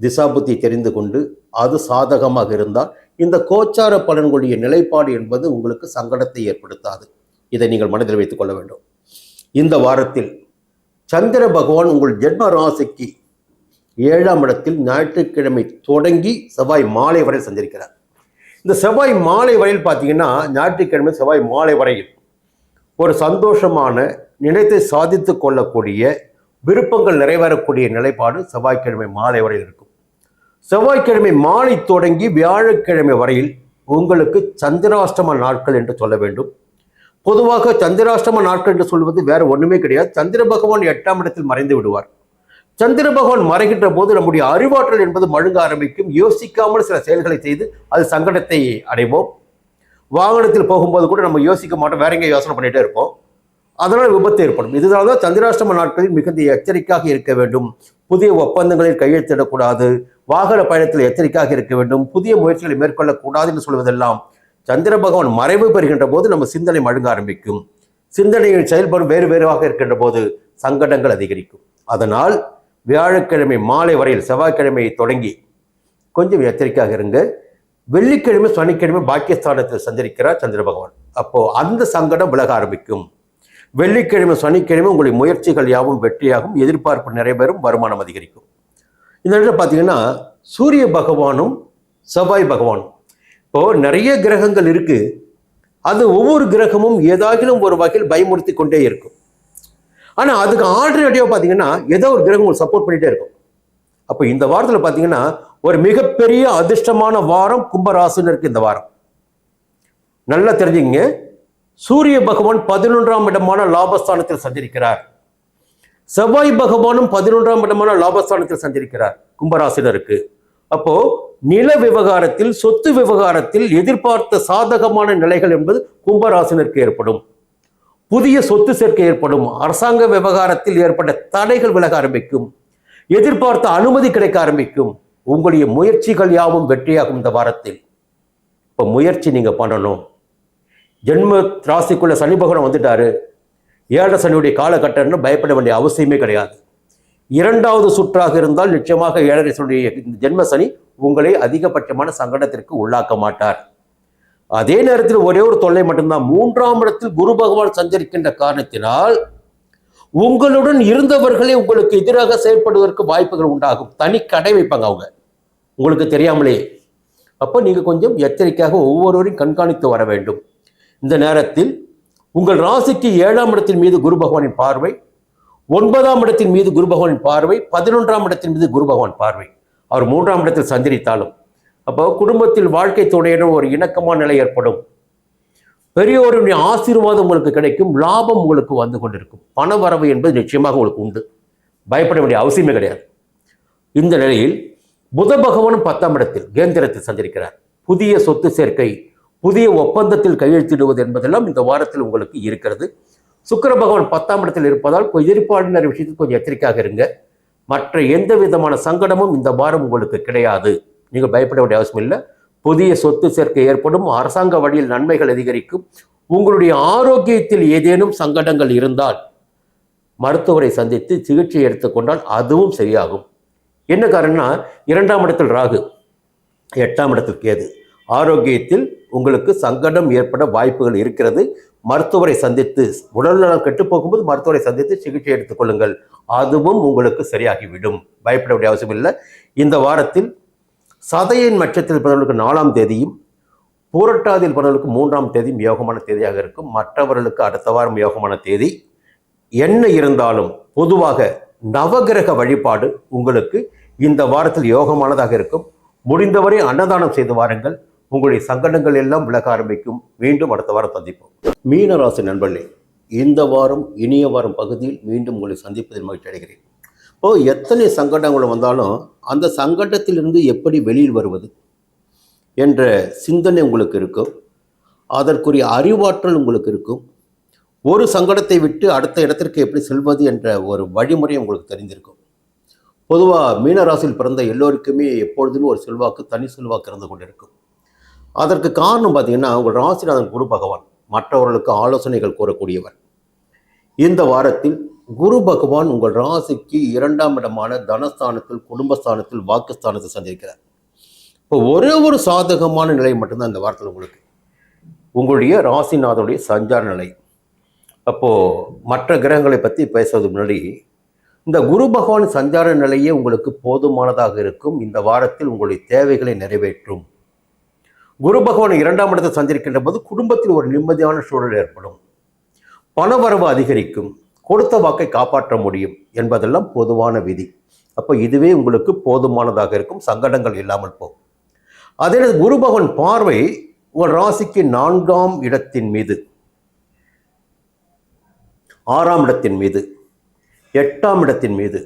திசாபுத்தி தெரிந்து கொண்டு அது சாதகமாக இருந்தால் இந்த கோச்சார பலன்களுடைய நிலைப்பாடு என்பது உங்களுக்கு சங்கடத்தை ஏற்படுத்தாது. இதை நீங்கள் மனதில் வைத்துக் கொள்ள வேண்டும். இந்த வாரத்தில் சந்திர பகவான் உங்கள் ஜென்ம ராசிக்கு 7ஆம் இடத்தில் ஞாயிற்றுக்கிழமை தொடங்கி செவ்வாய் மாலை வரை சஞ்சரிக்கிறார். இந்த செவ்வாய் மாலை வரையில் பார்த்தீங்கன்னா, ஞாயிற்றுக்கிழமை செவ்வாய் மாலை வரையில் ஒரு சந்தோஷமான, நினைத்தை சாதித்து கொள்ளக்கூடிய, விருப்பங்கள் நிறைவேறக்கூடிய நிலைப்பாடு செவ்வாய்க்கிழமை மாலை வரையில் இருக்கும். செவ்வாய்க்கிழமை மாலை தொடங்கி வியாழக்கிழமை வரையில் உங்களுக்கு சந்திராஷ்டம நாட்கள் என்று சொல்ல வேண்டும். பொதுவாக சந்திராஷ்டம நாட்கள் என்று சொல்வது வேற ஒண்ணுமே கிடையாது. சந்திர பகவான் 8ஆம் இடத்தில் மறைந்து விடுவார். சந்திர பகவான் மறைகின்ற போது நம்முடைய அறிவாற்றல் என்பது மழுங்க ஆரம்பிக்கும். யோசிக்காமல் சில செயல்களை செய்து அது சங்கடத்தை அடைவோம். வாகனத்தில் போகும்போது கூட நம்ம யோசிக்க மாட்டோம், வேற எங்கே யோசனை பண்ணிட்டே இருப்போம். அதனால் விபத்து ஏற்படும். இதனால தான் சந்திராஷ்டம நாட்களில் மிகுந்த எச்சரிக்கையாக இருக்க வேண்டும். புதிய ஒப்பந்தங்களில் கையெழுத்திடக்கூடாது, வாகன பயணத்தில் எச்சரிக்கையாக இருக்க வேண்டும், புதிய முயற்சிகளை மேற்கொள்ளக்கூடாது என்று சொல்வதெல்லாம் சந்திர பகவான் மறைவு பெறுகின்ற போது நம்ம சிந்தனை மழுங்க ஆரம்பிக்கும். சிந்தனையில் செயல்படும் வேறு வேறாக இருக்கின்ற போது சங்கடங்கள் அதிகரிக்கும். அதனால் வியாழக்கிழமை மாலை வரையில், செவ்வாய்க்கிழமையை தொடங்கி கொஞ்சம் எச்சரிக்கையாக இருங்க. வெள்ளிக்கிழமை சனிக்கிழமை பாக்கியஸ்தானத்தில் சஞ்சரிக்கிறார் சந்திர பகவான். அப்போ அந்த சங்கடம் விலக ஆரம்பிக்கும். வெள்ளிக்கிழமை சனிக்கிழமை உங்களுடைய முயற்சிகள் யாவும் வெற்றியாகும், எதிர்பார்ப்பு நிறைவேறும், வருமானம் அதிகரிக்கும். இந்த இடத்துல பார்த்தீங்கன்னா சூரிய பகவானும் செவ்வாய் பகவானும் இப்போ நிறைய கிரகங்கள் இருக்கு, அது ஒவ்வொரு கிரகமும் ஏதாகிலும் ஒரு வகையில் பயமுறுத்தி கொண்டே இருக்கும். ஆனா அதுக்கு ஆல்டர்னேட்டிவா பாத்தீங்கன்னா ஏதோ ஒரு கிரகம் சப்போர்ட் பண்ணிட்டே இருக்கும். அப்ப இந்த வாரத்துல பாத்தீங்கன்னா ஒரு மிகப்பெரிய அதிர்ஷ்டமான வாரம் கும்பராசினருக்கு இந்த வாரம். நல்லா தெரிஞ்சுங்க, சூரிய பகவான் 11ஆம் இடமான லாபஸ்தானத்தில் சஞ்சரிக்கிறார். செவ்வாய் பகவானும் 11ஆம் இடமான லாபஸ்தானத்தில் சஞ்சரிக்கிறார் கும்பராசினருக்கு. அப்போ நில விவகாரத்தில், சொத்து விவகாரத்தில் எதிர்பார்த்த சாதகமான நிலைகள் என்பது கும்பராசினருக்கு ஏற்படும். புதிய சொத்து சேர்க்கை ஏற்படும். அரசாங்க விவகாரத்தில் ஏற்பட்ட தடைகள் விலக ஆரம்பிக்கும். எதிர்பார்த்த அனுமதி கிடைக்க ஆரம்பிக்கும். உங்களுடைய முயற்சிகள் யாவும் வெற்றியாகும் இந்த வாரத்தில். இப்போ முயற்சி நீங்க பண்ணணும். ஜென்ம ராசிக்குள்ள சனி பகவான் வந்துட்டாரு, 7 சனியுடைய காலகட்டம்னு பயப்பட வேண்டிய அவசியமே கிடையாது. 2வது சுற்றாக இருந்தால் நிச்சயமாக 7 சனியுடைய ஜென்ம சனி உங்களை அதிகபட்சமான சங்கடத்திற்கு உள்ளாக்க மாட்டார். அதே நேரத்தில் ஒரே ஒரு தொல்லை மட்டும்தான், 3ஆம் இடத்தில் குரு பகவான் சஞ்சரிக்கின்ற காரணத்தினால் உங்களுடன் இருந்தவர்களே உங்களுக்கு எதிராக செயல்படுவதற்கு வாய்ப்புகள் உண்டாகும். தனி கடை வைப்பாங்க அவங்க உங்களுக்கு தெரியாமலே. அப்போ நீங்க கொஞ்சம் எச்சரிக்கையாக ஒவ்வொருவரையும் கண்காணித்து வர வேண்டும். இந்த நேரத்தில் உங்கள் ராசிக்கு 7ஆம் இடத்தின் மீது குரு பகவானின் பார்வை, 9ஆம் இடத்தின் மீது குரு பகவானின் பார்வை, 11ஆம் இடத்தின் மீது குரு பகவான் பார்வை. அவர் 3ஆம் இடத்தில் சஞ்சரித்தாலும் அப்போ குடும்பத்தில் வாழ்க்கை துணையுடன் ஒரு இணக்கமான நிலை ஏற்படும். பெரியோருடைய ஆசீர்வாதம் உங்களுக்கு கிடைக்கும். லாபம் உங்களுக்கு வந்து கொண்டிருக்கும். பண வரவு என்பது நிச்சயமாக உங்களுக்கு உண்டு. பயப்பட வேண்டிய அவசியமே கிடையாது. இந்த நிலையில் புத பகவானும் 10ஆம் இடத்தில் கேந்திரத்தில் சஞ்சரிக்கிறார். புதிய சொத்து சேர்க்கை, புதிய ஒப்பந்தத்தில் கையெழுத்திடுவது என்பதெல்லாம் இந்த வாரத்தில் உங்களுக்கு இருக்கிறது. சுக்கிர பகவான் 10ஆம் இடத்தில் இருப்பதால் எதிர்பார்ப்பினர் விஷயத்தில் கொஞ்சம் எச்சரிக்கையாக இருங்க. மற்ற எந்த விதமான சங்கடமும் இந்த வாரம் உங்களுக்கு கிடையாது. நீங்கள் பயப்பட வேண்டிய அவசியம் இல்லை. புதிய சொத்து சேர்க்கை ஏற்படும். அரசாங்க வழியில் நன்மைகள் அதிகரிக்கும். உங்களுடைய ஆரோக்கியத்தில் ஏதேனும் சங்கடங்கள் இருந்தால் மருத்துவரை சந்தித்து சிகிச்சை எடுத்துக்கொண்டால் அதுவும் சரியாகும். என்ன காரணம்னா 2ஆம் இடத்தில் ராகு, 8ஆம் இடத்தில் கேது. ஆரோக்கியத்தில் உங்களுக்கு சங்கடம் ஏற்பட வாய்ப்புகள் இருக்கிறது. மருத்துவரை சந்தித்து, உடல்நலம் கெட்டு போகும்போது மருத்துவரை சந்தித்து சிகிச்சை எடுத்துக்கொள்ளுங்கள். அதுவும் உங்களுக்கு சரியாகிவிடும். பயப்பட வேண்டிய அவசியம் இல்லை. இந்த வாரத்தில் சதயின் நட்சத்திரத்தில் பிறந்தவர்களுக்கு 4ஆம் தேதியும், பூரட்டாதியில் பிறந்தவர்களுக்கு 3ஆம் தேதியும் யோகமான தேதியாக இருக்கும். மற்றவர்களுக்கு அடுத்த வாரம் யோகமான தேதி. என்ன இருந்தாலும் பொதுவாக நவகிரக வழிபாடு உங்களுக்கு இந்த வாரத்தில் யோகமானதாக இருக்கும். முடிந்தவரை அன்னதானம் செய்து வாருங்கள். உங்களுடைய சங்கடங்கள் எல்லாம் விலக ஆரம்பிக்கும். மீண்டும் அடுத்த வாரம் சந்திப்போம். மீனராசி நண்பர்களே, இந்த வாரம் இனிய வாரம் பகுதியில் மீண்டும் உங்களை சந்திப்பதில் மகிழ்ச்சி அடைகிறேன். இப்போ எத்தனை சங்கடங்கள் வந்தாலும் அந்த சங்கடத்திலிருந்து எப்படி வெளியில் வருவது என்ற சிந்தனை உங்களுக்கு இருக்கும். அதற்குரிய அறிவாற்றல் உங்களுக்கு இருக்கும். ஒரு சங்கடத்தை விட்டு அடுத்த இடத்திற்கு எப்படி செல்வது என்ற ஒரு வழிமுறை உங்களுக்கு தெரிந்திருக்கும். பொதுவாக மீனராசியில் பிறந்த எல்லோருக்குமே எப்பொழுதுமே ஒரு செல்வாக்கு, தனி செல்வாக்கு இருந்து கொண்டிருக்கும். அதற்கு காரணம் பார்த்தீங்கன்னா, உங்கள் ராசிநாதன் குரு பகவான் மற்றவர்களுக்கு ஆலோசனைகள் கூறக்கூடியவர். இந்த வாரத்தில் குரு பகவான் உங்கள் ராசிக்கு 2ஆம் இடமான தனஸ்தானத்தில், குடும்பஸ்தானத்தில், வாக்குஸ்தானத்தில் சந்திக்கிறார். இப்போ ஒரே ஒரு சாதகமான நிலை மட்டும்தான் இந்த வாரத்தில் உங்களுக்கு, உங்களுடைய ராசிநாதனுடைய சஞ்சார நிலை. அப்போது மற்ற கிரகங்களை பற்றி பேசுவதற்கு முன்னாடி இந்த குரு பகவான் சஞ்சார நிலையே உங்களுக்கு போதுமானதாக இருக்கும். இந்த வாரத்தில் உங்களுடைய தேவைகளை நிறைவேற்றும். குரு பகவான் 2ஆம் இடத்தை சஞ்சரிக்கின்ற போது குடும்பத்தில் ஒரு நிம்மதியான சூழல் ஏற்படும். பணவரவு அதிகரிக்கும். கொடுத்த வாக்கை காப்பாற்ற முடியும் என்பதெல்லாம் பொதுவான விதி. அப்போ இதுவே உங்களுக்கு போதுமானதாக இருக்கும். சங்கடங்கள் இல்லாமல் போகும். அதே குரு பகவான் பார்வை உங்கள் ராசிக்கு 4ஆம் இடத்தின் மீது, 6ஆம் இடத்தின் மீது, 8ஆம் இடத்தின் மீது,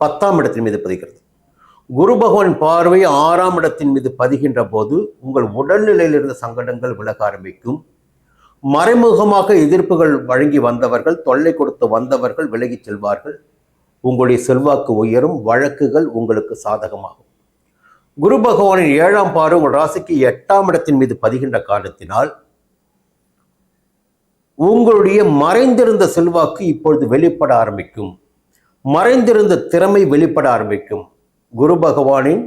10ஆம் இடத்தின் மீது பதிகிறது. குரு பகவான் பார்வை 6ஆம் இடத்தின் மீது பதிகின்ற போது உங்கள் உடல்நிலையில் இருந்த சங்கடங்கள் விலக ஆரம்பிக்கும். மறைமுகமாக எதிர்ப்புகள் வழங்கி வந்தவர்கள், தொல்லை கொடுத்து வந்தவர்கள் விலகி செல்வார்கள். உங்களுடைய செல்வாக்கு உயரும். வழக்குகள் உங்களுக்கு சாதகமாகும். குரு பகவானின் 7ஆம் பார்வை உங்கள் ராசிக்கு 8ஆம் இடத்தின் மீது பதிகின்ற காரணத்தினால் உங்களுடைய மறைந்திருந்த செல்வாக்கு இப்பொழுது வெளிப்பட ஆரம்பிக்கும். மறைந்திருந்த திறமை வெளிப்பட ஆரம்பிக்கும். குரு பகவானின்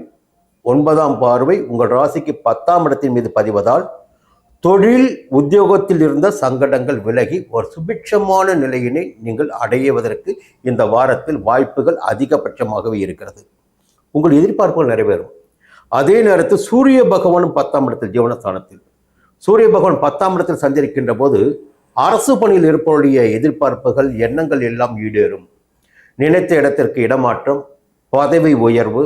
9ஆம் பார்வை உங்கள் ராசிக்கு 10ஆம் இடத்தின் மீது பதிவதால் தொழில் உத்தியோகத்தில் இருந்த சங்கடங்கள் விலகி ஒரு சுபிட்சமான நிலையினை நீங்கள் அடைவதற்கு இந்த வாரத்தில் வாய்ப்புகள் அதிகபட்சமாகவே இருக்கிறது. உங்கள் எதிர்பார்ப்புகள் நிறைவேறும். அதே நேரத்தில் சூரிய பகவானும் 10ஆம் இடத்தில் ஜீவனஸ்தானத்தில். சூரிய பகவான் 10ஆம் இடத்தில் சஞ்சரிக்கின்ற போது அரசு பணியில் இருப்பவருடைய எதிர்பார்ப்புகள் எண்ணங்கள் எல்லாம் ஈடேறும். நினைத்த இடத்திற்கு இடமாற்றம், பதவி உயர்வு,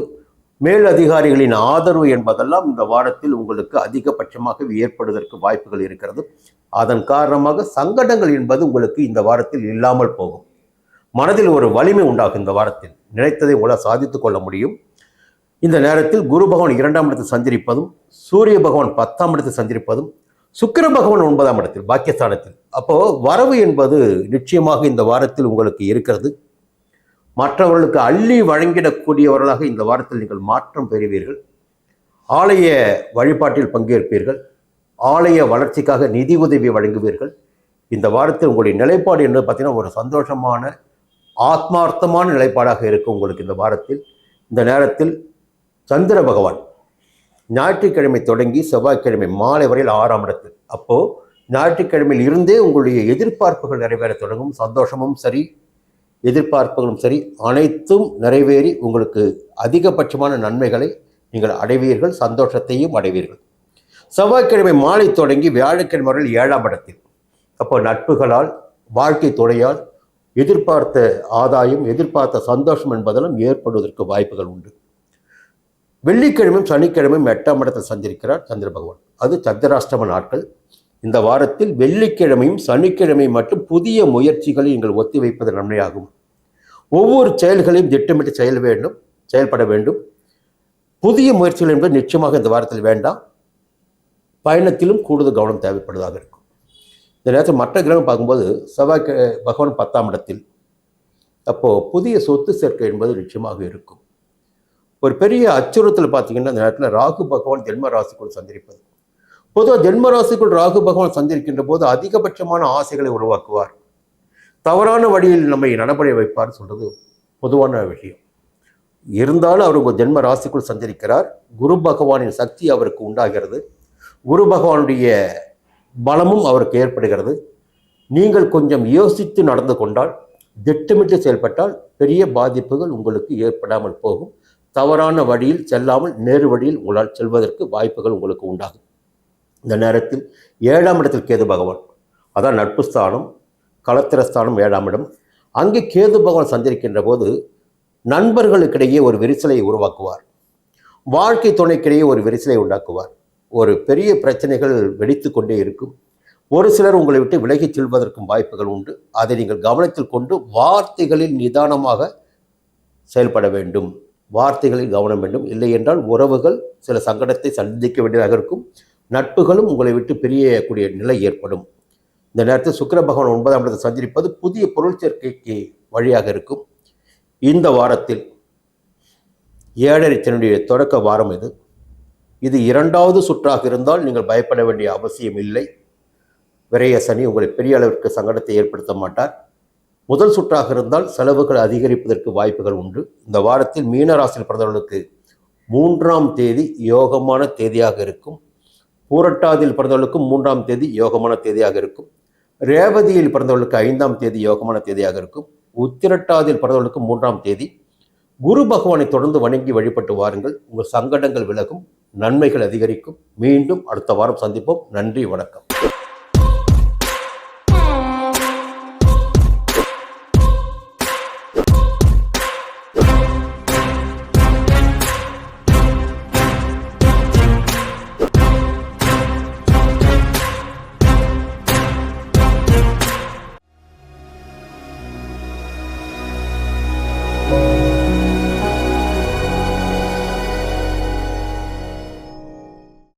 மேல் அதிகாரிகளின் ஆதரவு என்பதெல்லாம் இந்த வாரத்தில் உங்களுக்கு அதிகபட்சமாக ஏற்படுவதற்கு வாய்ப்புகள் இருக்கிறது. அதன் காரணமாக சங்கடங்கள் என்பது உங்களுக்கு இந்த வாரத்தில் இல்லாமல் போகும். மனதில் ஒரு வலிமை உண்டாகும். இந்த வாரத்தில் நினைத்ததை உங்களால் சாதித்துக் கொள்ள முடியும். இந்த நேரத்தில் குரு பகவான் 2ஆம் இடத்தில் சஞ்சரிப்பதும், சூரிய பகவான் 10ஆம் இடத்தில் சஞ்சரிப்பதும், சுக்கிர பகவான் 9ஆம் இடத்தில் பாக்கியஸ்தானத்தில். அப்போ வரவு என்பது நிச்சயமாக இந்த வாரத்தில் உங்களுக்கு இருக்கிறது. மற்றவர்களுக்கு அள்ளி வழங்கிடக்கூடியவர்களாக இந்த வாரத்தில் நீங்கள் மாற்றம் பெறுவீர்கள். ஆலய வழிபாட்டில் பங்கேற்பீர்கள். ஆலய வளர்ச்சிக்காக நிதி உதவி வழங்குவீர்கள். இந்த வாரத்தில் உங்களுடைய நிலைப்பாடு என்று பார்த்தீங்கன்னா ஒரு சந்தோஷமான ஆத்மார்த்தமான நிலைப்பாடாக இருக்கும் உங்களுக்கு இந்த வாரத்தில். இந்த நேரத்தில் சந்திர பகவான் ஞாயிற்றுக்கிழமை தொடங்கி செவ்வாய்க்கிழமை மாலை வரையில் 6ஆம் இடத்தில். அப்போ ஞாயிற்றுக்கிழமையில் இருந்தே உங்களுடைய எதிர்பார்ப்புகள் நிறைவேற தொடங்கும். சந்தோஷமும் சரி, எதிர்பார்ப்புகளும் சரி, அனைத்தும் நிறைவேறி உங்களுக்கு அதிகபட்சமான நன்மைகளை நீங்கள் அடைவீர்கள். சந்தோஷத்தையும் அடைவீர்கள். செவ்வாய்க்கிழமை மாலை தொடங்கி வியாழக்கிழமை வரையில் 7ஆம் இடத்தில். அப்போ நட்புகளால், வாழ்க்கை துணையால் எதிர்பார்த்த ஆதாயம், எதிர்பார்த்த சந்தோஷம் என்பதெல்லாம் ஏற்படுவதற்கு வாய்ப்புகள் உண்டு. வெள்ளிக்கிழமையும் சனிக்கிழமையும் 8ஆம் இடத்தில் சஞ்சரிக்கிறார் சந்திர பகவான். அது சந்திராஷ்டம நாட்கள். இந்த வாரத்தில் வெள்ளிக்கிழமையும் சனிக்கிழமையும் மட்டும் புதிய முயற்சிகளை நீங்கள் ஒத்திவைப்பது நன்மையாகும். ஒவ்வொரு செயல்களையும் திட்டமிட்டு செயல்பட வேண்டும். புதிய முயற்சிகள் என்பது நிச்சயமாக இந்த வாரத்தில் வேண்டாம். பயணத்திலும் கூடுதல் கவனம் தேவைப்படுவதாக இருக்கும். இந்த நேரத்தில் மற்ற கிரகம் பார்க்கும்போது செவ்வாய் பகவான் 10ஆம் இடத்தில். அப்போது புதிய சொத்து சேர்க்கை என்பது நிச்சயமாக இருக்கும். ஒரு பெரிய அச்சுறுத்தல் பார்த்தீங்கன்னா இந்த நேரத்தில் ராகு பகவான் ஜென்ம ராசிக்குள் சஞ்சரிப்பது. பொதுவாக ஜென்ம ராசிக்குள் ராகு பகவான் சஞ்சரிக்கின்ற போது அதிகபட்சமான ஆசைகளை உருவாக்குவார். தவறான வழியில் நம்மை நடப்படைய வைப்பார் சொல்றது பொதுவான விஷயம். இருந்தாலும் அவர் உங்கள் ஜென்ம ராசிக்குள் சஞ்சரிக்கிறார். குரு பகவானின் சக்தி அவருக்கு உண்டாகிறது. குரு பகவானுடைய பலமும் அவருக்கு ஏற்படுகிறது. நீங்கள் கொஞ்சம் யோசித்து நடந்து கொண்டால், திட்டமிட்டு செயல்பட்டால் பெரிய பாதிப்புகள் உங்களுக்கு ஏற்படாமல் போகும். தவறான வழியில் செல்லாமல் நேரு வழியில் உங்களால் செல்வதற்கு வாய்ப்புகள் உங்களுக்கு உண்டாகும். இந்த நேரத்தில் 7ஆம் இடத்தில் கேது பகவான், அதான் நட்பு ஸ்தானம், களத்திரஸ்தானம் 7ஆம் இடம். அங்கே கேது பகவான் சஞ்சரிக்கின்ற போது நண்பர்களுக்கிடையே ஒரு விரிசலை உருவாக்குவார். வாழ்க்கை துணைக்கிடையே ஒரு விரிசலை உண்டாக்குவார். ஒரு பெரிய பிரச்சனைகள் வெடித்து கொண்டே இருக்கும். ஒரு சிலர் உங்களை விட்டு விலகிச் செல்வதற்கும் வாய்ப்புகள் உண்டு. அதை நீங்கள் கவனத்தில் கொண்டு வார்த்தைகளில் நிதானமாக செயல்பட வேண்டும். வார்த்தைகளில் கவனம் வேண்டும். இல்லை என்றால் உறவுகள் சில சங்கடத்தை சந்திக்க வேண்டியதாக இருக்கும். நட்புகளும் உங்களை விட்டு பிரியக்கூடிய நிலை ஏற்படும். இந்த நேரத்தில் சுக்கிர பகவான் 9ஆம் இடத்தில் சஞ்சரிப்பது புதிய பொருள் சேர்க்கைக்கு வழியாக இருக்கும். இந்த வாரத்தில் 7.5 சனியுடைய தொடக்க வாரம் இது 2வது சுற்றாக இருந்தால் நீங்கள் பயப்பட வேண்டிய அவசியம் இல்லை. விரைய சனி உங்களை பெரிய அளவிற்கு சங்கடத்தை ஏற்படுத்த மாட்டார். முதல் சுற்றாக இருந்தால் செலவுகள் அதிகரிப்பதற்கு வாய்ப்புகள் உண்டு. இந்த வாரத்தில் மீன ராசியில் பிறந்தவர்களுக்கு 3ஆம் தேதி யோகமான தேதியாக இருக்கும். பூரட்டாதியில் பிறந்தவர்களுக்கு 3ஆம் தேதி யோகமான தேதியாக இருக்கும். ரேவதியில் பிறந்தவர்களுக்கு 5ஆம் தேதி யோகமான தேதியாக இருக்கும். உத்திரட்டாதியில் பிறந்தவர்களுக்கு 3ஆம் தேதி. குரு பகவானை தொடர்ந்து வணங்கி வழிபட்டு வாருங்கள். உங்கள் சங்கடங்கள் விலகும், நன்மைகள் அதிகரிக்கும். மீண்டும் அடுத்த வாரம் சந்திப்போம். நன்றி, வணக்கம்.